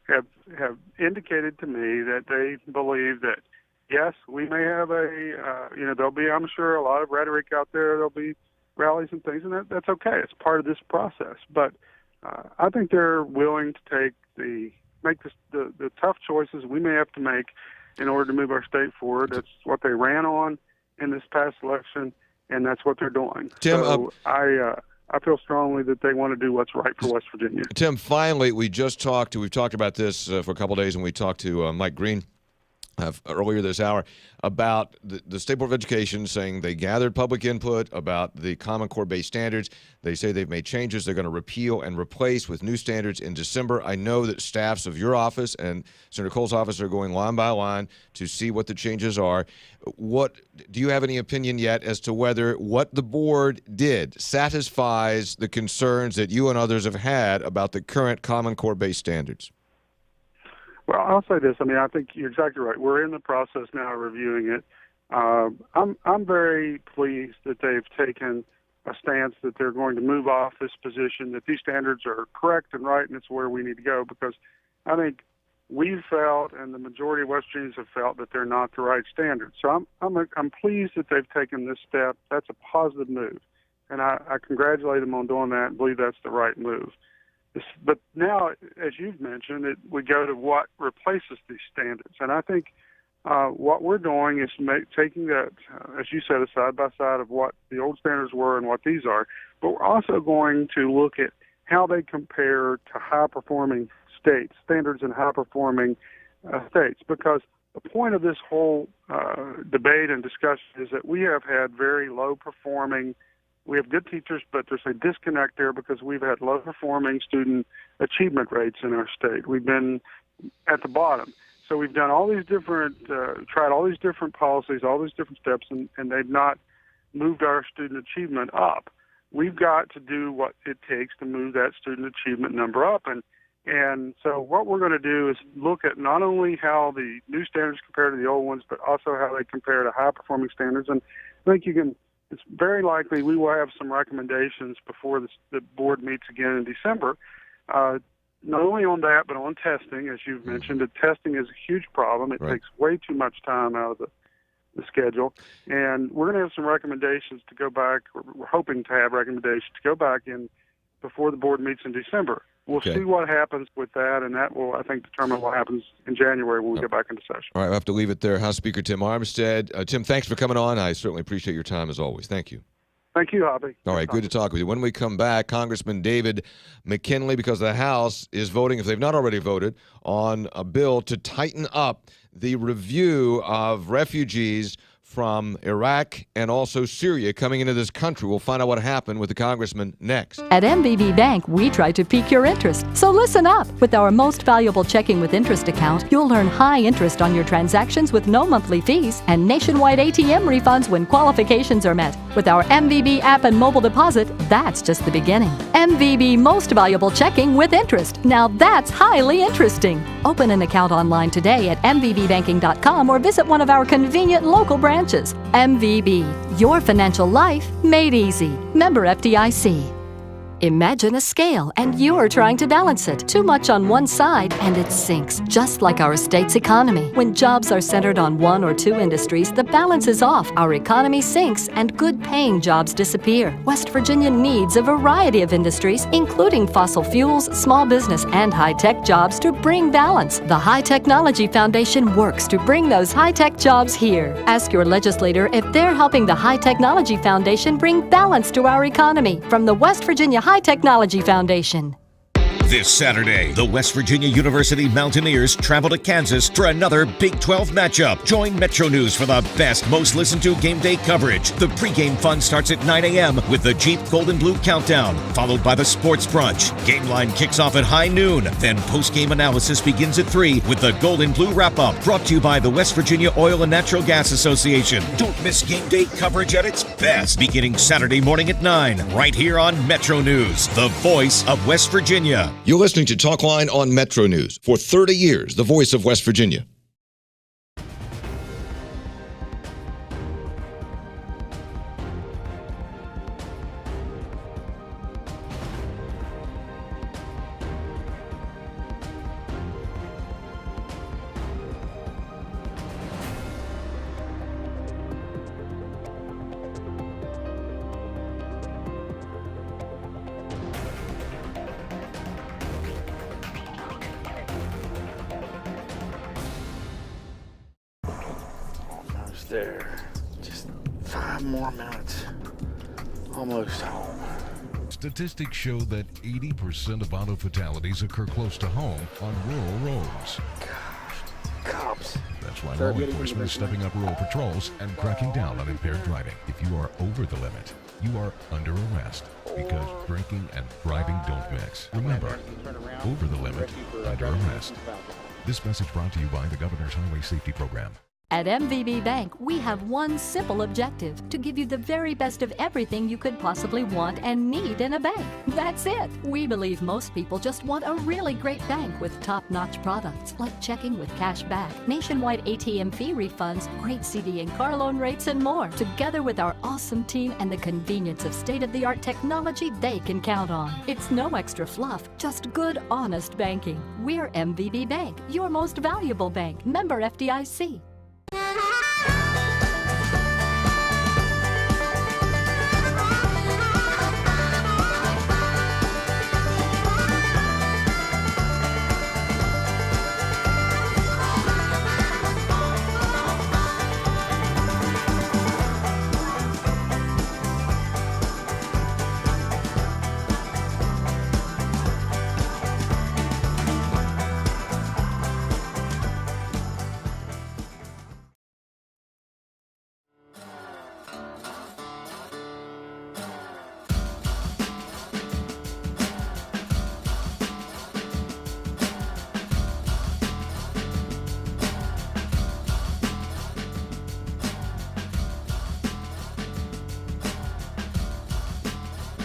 have indicated to me that they believe that, yes, we may have there'll be, I'm sure, a lot of rhetoric out there. There'll be rallies and things, and that's okay. It's part of this process. But I think they're willing to make the tough choices we may have to make in order to move our state forward. That's what they ran on in this past election, and that's what they're doing.
Tim,
so I feel strongly that they want to do what's right for West Virginia.
Tim, finally, we've talked about this for a couple of days, and we talked to Mike Green earlier this hour about the State Board of Education saying they gathered public input about the Common Core-based standards. They say they've made changes. They're going to repeal and replace with new standards in December. I know that staffs of your office and Senator Cole's office are going line by line to see what the changes are. What do you have any opinion yet as to whether what the board did satisfies the concerns that you and others have had about the current Common Core-based standards?
Well, I'll say this. I mean, I think you're exactly right. We're in the process now of reviewing it. I'm very pleased that they've taken a stance that they're going to move off this position, that these standards are correct and right, and it's where we need to go, because I think we've felt, and the majority of West Virginians have felt, that they're not the right standards. So I'm pleased that they've taken this step. That's a positive move, and I congratulate them on doing that and believe that's the right move. But now, as you've mentioned, we go to what replaces these standards. And I think what we're doing is taking that, as you said, a side by side of what the old standards were and what these are. But we're also going to look at how they compare to high-performing states, standards in high-performing states. Because the point of this whole debate and discussion is that we have had very low-performing. We have good teachers, but there's a disconnect there because we've had low-performing student achievement rates in our state. We've been at the bottom. So we've done all these different, tried all these different policies, all these different steps, and they've not moved our student achievement up. We've got to do what it takes to move that student achievement number up. And so what we're going to do is look at not only how the new standards compare to the old ones, but also how they compare to high-performing standards. And I think it's very likely we will have some recommendations before the board meets again in December, not only on that, but on testing, as you've mentioned. The testing is a huge problem. It takes way too much time out of the schedule. And we're going to have some recommendations to go back, or we're hoping to have recommendations to go back in before the board meets in December. We'll see what happens with that, and that will, I think, determine what happens in January when we get back into session.
All right, we'll have to leave it there. House Speaker Tim Armstead. Tim, thanks for coming on. I certainly appreciate your time as always. Thank you.
Thank you, Hobby.
All right, good to talk with you. When we come back, Congressman David McKinley, because the House is voting, if they've not already voted, on a bill to tighten up the review of refugees from Iraq and also Syria coming into this country. We'll find out what happened with the congressman next.
At MVB Bank, we try to pique your interest. So listen up. With our most valuable checking with interest account, you'll earn high interest on your transactions with no monthly fees and nationwide ATM refunds when qualifications are met. With our MVB app and mobile deposit, that's just the beginning. MVB most valuable checking with interest. Now that's highly interesting. Open an account online today at mvbbanking.com or visit one of our convenient local branches. MVB, your financial life made easy. Member FDIC. Imagine a scale and you're trying to balance it. Too much on one side and it sinks, just like our state's economy. When jobs are centered on one or two industries, the balance is off, our economy sinks, and good-paying jobs disappear. West Virginia needs a variety of industries, including fossil fuels, small business, and high-tech jobs to bring balance. The High Technology Foundation works to bring those high-tech jobs here. Ask your legislator if they're helping the High Technology Foundation bring balance to our economy. From the West Virginia High Technology Foundation.
This Saturday, the West Virginia University Mountaineers travel to Kansas for another Big 12 matchup. Join MetroNews for the best, most listened to game day coverage. The pregame fun starts at 9 a.m. with the Jeep Gold and Blue Countdown, followed by the Sports Brunch. Game line kicks off at high noon. Then postgame analysis begins at 3 with the Gold and Blue Wrap-Up, brought to you by the West Virginia Oil and Natural Gas Association. Don't miss game day coverage at its best, beginning Saturday morning at 9, right here on MetroNews, the voice of West Virginia.
You're listening to Talkline on Metro News. For 30 years, the voice of West Virginia.
There. Just 5 more minutes. Almost home.
Statistics show that 80% of auto fatalities occur close to home on rural roads.
Gosh, cops.
That's why law enforcement is stepping up rural patrols and cracking down on impaired driving. If you are over the limit, you are under arrest because drinking and driving don't mix. Remember, over the limit, under arrest. This message brought to you by the Governor's Highway Safety Program.
At MVB Bank, we have one simple objective: to give you the very best of everything you could possibly want and need in a bank. That's it. We believe most people just want a really great bank with top-notch products like checking with cash back, nationwide ATM fee refunds, great CD and car loan rates, and more. Together with our awesome team and the convenience of state-of-the-art technology they can count on. It's no extra fluff, just good, honest banking. We're MVB Bank, your most valuable bank. Member FDIC.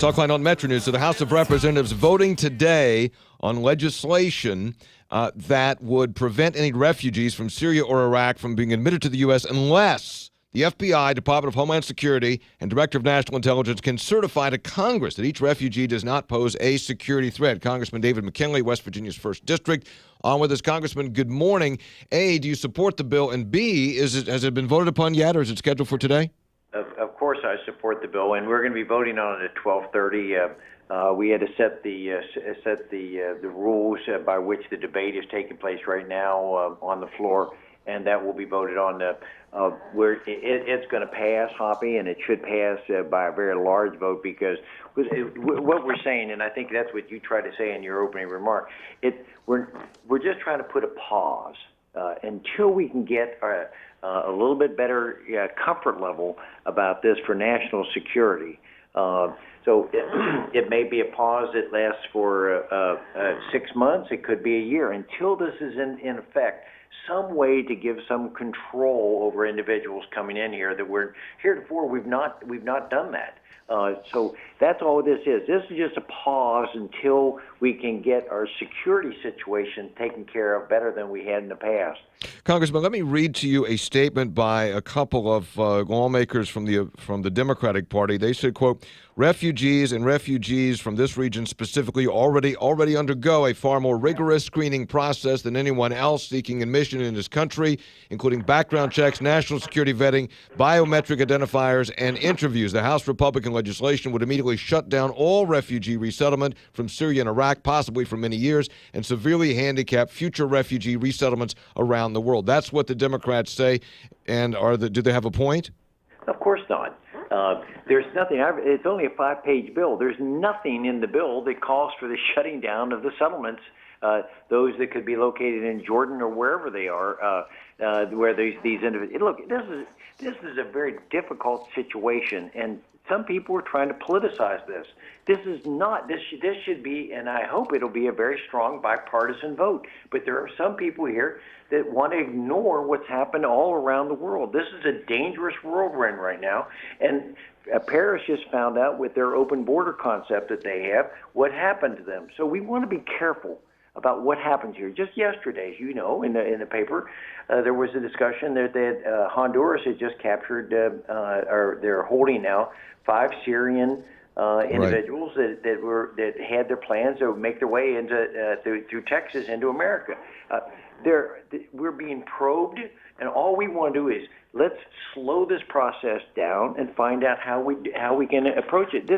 Talkline on MetroNews. So the House of Representatives voting today on legislation that would prevent any refugees from Syria or Iraq from being admitted to the U.S. unless the FBI, Department of Homeland Security, and Director of National Intelligence can certify to Congress that each refugee does not pose a security threat. Congressman David McKinley, West Virginia's 1st District, on with us. Congressman, good morning. A, do you support the bill? And B, has it been voted upon yet, or is it scheduled for today?
Of course, I support the bill, and we're going to be voting on it at 12:30. We had to set the rules by which the debate is taking place right now on the floor, and that will be voted on. It's going to pass, Hoppy, and it should pass by a very large vote because what we're saying, and I think that's what you tried to say in your opening remark. We're just trying to put a pause until we can get a little bit better comfort level about this for national security. So it may be a pause that lasts for 6 months. It could be a year until this is in effect. Some way to give some control over individuals coming in here that we're heretofore we've not done that. So that's all this is. This is just a pause until we can get our security situation taken care of better than we had in the past.
Congressman, let me read to you a statement by a couple of lawmakers from the Democratic Party. They said, quote, refugees from this region specifically already undergo a far more rigorous screening process than anyone else seeking admission in this country, including background checks, national security vetting, biometric identifiers, and interviews. The House Republican legislation would immediately shut down all refugee resettlement from Syria and Iraq, possibly for many years, and severely handicap future refugee resettlements around the world. That's what the Democrats say. And do they have a point?
Of course not. There's nothing. It's only a 5-page bill. There's nothing in the bill that calls for the shutting down of the settlements, those that could be located in Jordan or wherever they are, where these individuals. Look, this is a very difficult situation, and some people are trying to politicize this. This is not. This should be, and I hope it'll be a very strong bipartisan vote. But there are some people here that want to ignore what's happened all around the world. This is a dangerous world we're in right now, and Paris just found out with their open border concept that they have what happened to them. So we want to be careful about what happens here. Just yesterday, as you know, in the paper, there was a discussion that Honduras had just captured, or they're holding now, 5 Syrian individuals that had their plans to make their way into through Texas into America. We're being probed, and all we want to do is let's slow this process down and find out how we can approach it.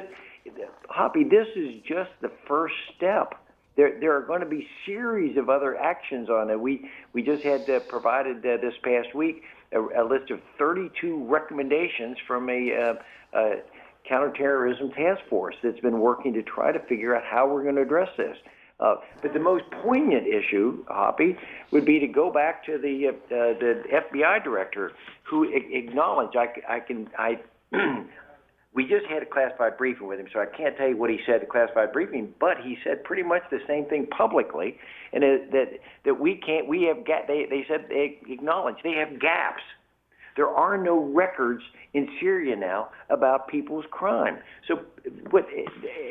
Hoppy, this is just the first step. There are going to be series of other actions on it. We just had provided this past week a list of 32 recommendations from a counterterrorism task force that's been working to try to figure out how we're going to address this. But the most poignant issue, Hoppy, would be to go back to the FBI director who acknowledged. We just had a classified briefing with him, so I can't tell you what he said at the classified briefing, but he said pretty much the same thing publicly, and that we can't. We have they said they acknowledged they have gaps. There are no records in Syria now about people's crime. So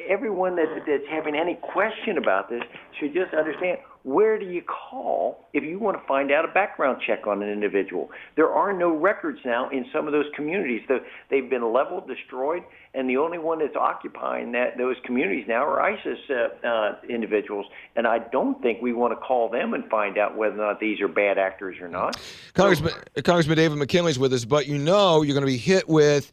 everyone that's having any question about this should just understand, where do you call if you want to find out a background check on an individual? There are no records now in some of those communities. They've been leveled, destroyed, and the only one that's occupying those communities now are ISIS individuals. And I don't think we want to call them and find out whether or not these are bad actors or not.
Congressman David McKinley's with us, but you're going to be hit with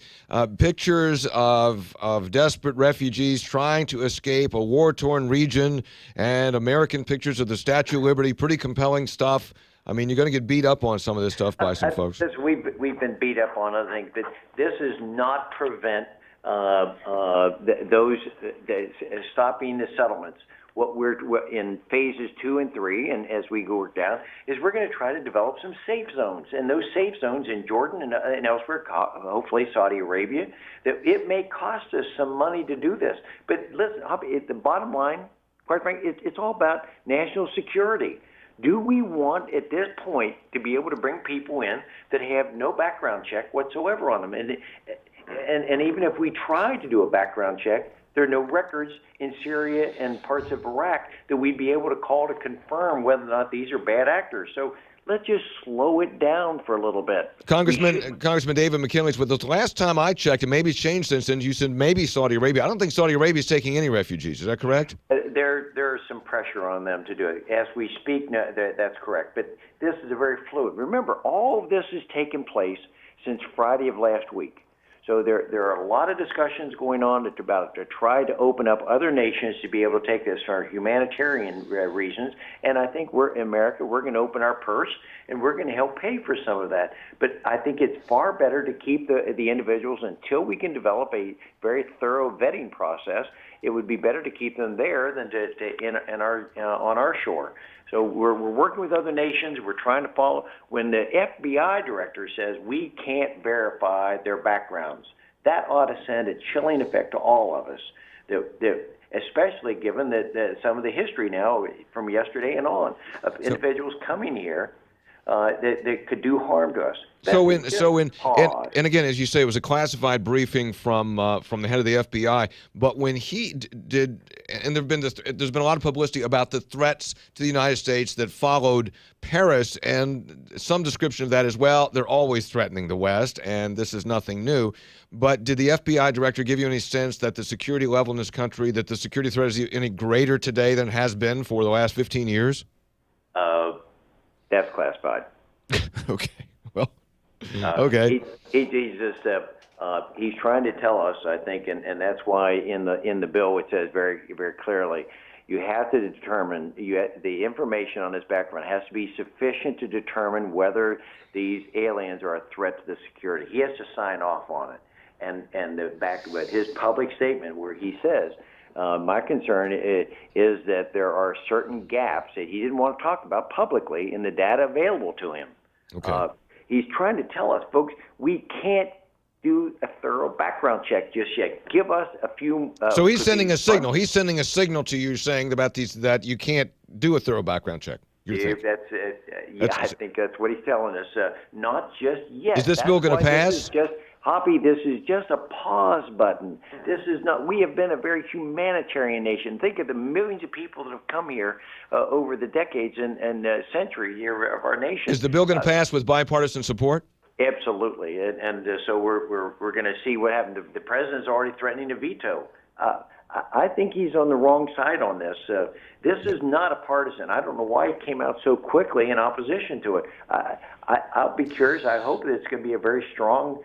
pictures of desperate refugees trying to escape a war-torn region and American pictures of the Statue of Liberty. Pretty compelling stuff. I mean, you're going to get beat up on some of this stuff by some folks.
We've been beat up on other things, but this is not prevent stopping the settlements. What we're in phases 2 and 3, and as we go down, is we're going to try to develop some safe zones, and those safe zones in Jordan and elsewhere, hopefully Saudi Arabia. That it may cost us some money to do this, but listen, the bottom line, quite frankly, it's all about national security. Do we want at this point to be able to bring people in that have no background check whatsoever on them? And even if we try to do a background check, there are no records in Syria and parts of Iraq that we'd be able to call to confirm whether or not these are bad actors. So let's just slow it down for a little bit.
Congressman David McKinley's with us. The last time I checked, and maybe it's changed since then, you said maybe Saudi Arabia. I don't think Saudi Arabia is taking any refugees. Is that correct?
There's some pressure on them to do it. As we speak, no, that's correct. But this is a very fluid. Remember, all of this has taken place since Friday of last week. So there are a lot of discussions going on to try to open up other nations to be able to take this for humanitarian reasons. And I think in America, we're going to open our purse and we're going to help pay for some of that. But I think it's far better to keep the individuals until we can develop a very thorough vetting process. It would be better to keep them there than on our shore. So we're working with other nations. We're trying to follow. When the FBI director says we can't verify their backgrounds, that ought to send a chilling effect to all of us, especially given that some of the history now from yesterday and on of individuals coming here that could do harm to us.
And again, as you say, it was a classified briefing from the head of the FBI. But when he did, and there's been a lot of publicity about the threats to the United States that followed Paris, and some description of that as well. They're always threatening the West, and this is nothing new. But did the FBI director give you any sense that the security level in this country, that the security threat is any greater today than it has been for the last 15 years?
That's classified.
Okay. Well, okay.
He's just he's trying to tell us, I think, and that's why in the bill it says very, very clearly, you have to determine the information on his background has to be sufficient to determine whether these aliens are a threat to the security. He has to sign off on it, but his public statement where he says. My concern is that there are certain gaps that he didn't want to talk about publicly in the data available to him.
Okay.
He's trying to tell us, folks, we can't do a thorough background check just yet. Give us a few.
So he's sending a signal. He's sending a signal to you saying about that you can't do a thorough background check.
Yeah, I think that's what he's telling us. Not just yet.
Is this bill going to pass?
Hoppy, this is just a pause button. This is not. We have been a very humanitarian nation. Think of the millions of people that have come here over the decades and century here of our nation.
Is the bill going to pass with bipartisan support?
Absolutely, and so we're going to see what happens. The president's already threatening to veto. I think he's on the wrong side on this. This is not a partisan. I don't know why it came out so quickly in opposition to it. I'll be curious. I hope that it's going to be a very strong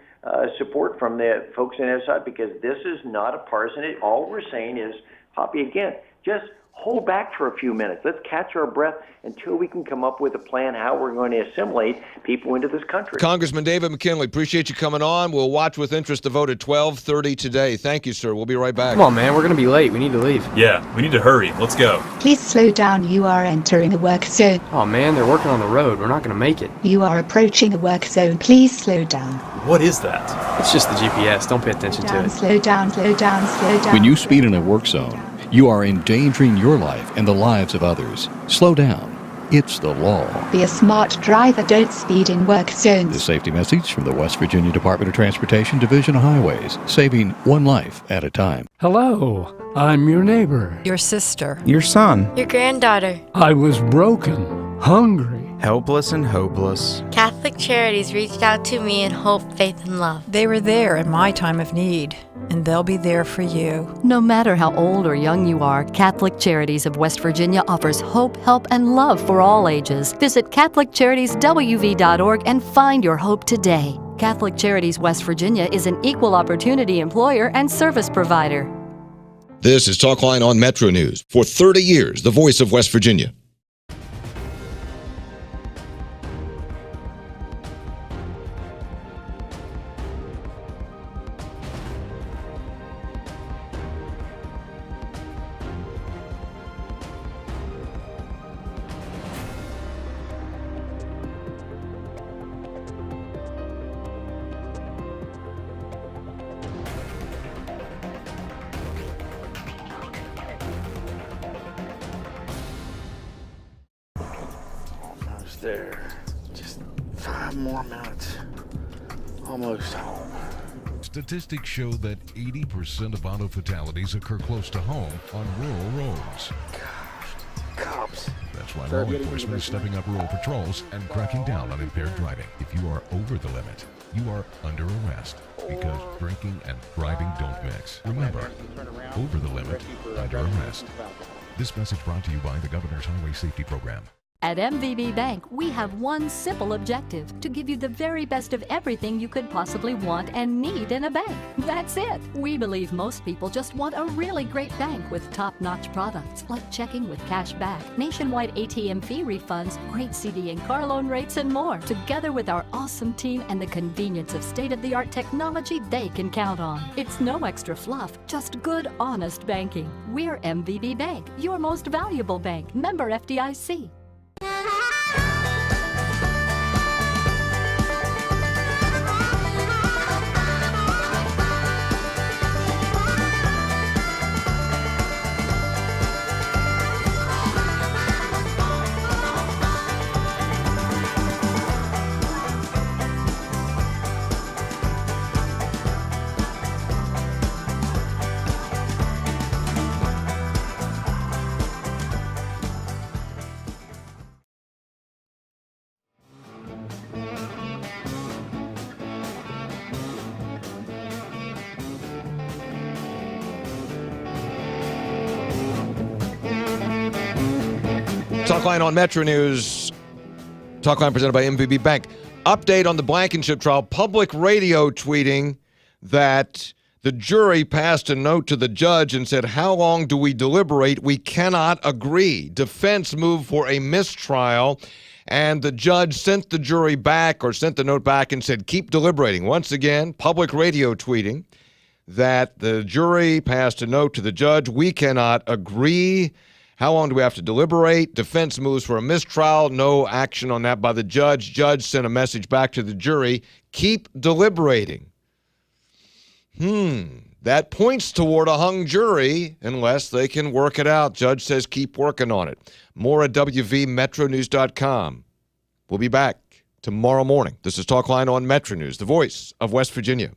support from the folks on the other side, because this is not a partisan. All we're saying is, Poppy, again, just hold back for a few minutes. Let's catch our breath until we can come up with a plan how we're going to assimilate people into this country.
Congressman David McKinley, appreciate you coming on. We'll watch with interest the vote at 12:30 today. Thank you, sir. We'll be right back.
Come on, man. We're going to be late. We need to leave.
Yeah, we need to hurry. Let's go.
Please slow down. You are entering a work zone.
Oh, man. They're working on the road. We're not going to make it.
You are approaching a work zone. Please slow down.
What is that?
It's just the GPS. Don't pay attention to it.
Slow down, slow down, slow down.
When you speed in a work zone, you are endangering your life and the lives of others. Slow down. It's the law.
Be a smart driver. Don't speed in work zones.
The safety message from the West Virginia Department of Transportation Division of Highways, saving one life at a time.
Hello, I'm your neighbor.
Your sister.
Your son.
Your granddaughter.
I was broken, hungry,
helpless and hopeless.
Catholic Charities reached out to me in hope, faith, and love.
They were there in my time of need, and they'll be there for you.
No matter how old or young you are, Catholic Charities of West Virginia offers hope, help, and love for all ages. Visit CatholicCharitiesWV.org and find your hope today. Catholic Charities West Virginia is an equal opportunity employer and service provider.
This is Talkline on Metro News. For 30 years, the voice of West Virginia.
There. Just 5 more minutes. Almost home.
Statistics show that 80% of auto fatalities occur close to home on rural roads.
Cops.
That's why law enforcement is stepping up rural patrols and cracking down on impaired driving. If you are over the limit, you are under arrest because drinking and driving don't mix. Remember, over the limit, under arrest. This message brought to you by the Governor's Highway Safety Program.
At MVB Bank, we have one simple objective: to give you the very best of everything you could possibly want and need in a bank. That's it. We believe most people just want a really great bank with top-notch products like checking with cash back, nationwide ATM fee refunds, great CD and car loan rates, and more. Together with our awesome team and the convenience of state-of-the-art technology they can count on. It's no extra fluff, just good, honest banking. We're MVB Bank, your most valuable bank. Member FDIC. Talkline on Metro News. Talkline presented by MVB Bank. Update on the Blankenship trial. Public radio tweeting that the jury passed a note to the judge and said, "How long do we deliberate? We cannot agree." Defense moved for a mistrial, and the judge sent the jury back, or sent the note back, and said, "Keep deliberating." Once again, public radio tweeting that the jury passed a note to the judge, "We cannot agree. How long do we have to deliberate?" Defense moves for a mistrial. No action on that by the judge. Judge sent a message back to the jury. Keep deliberating. That points toward a hung jury unless they can work it out. Judge says keep working on it. More at WVMetroNews.com. We'll be back tomorrow morning. This is Talkline on Metro News, the voice of West Virginia.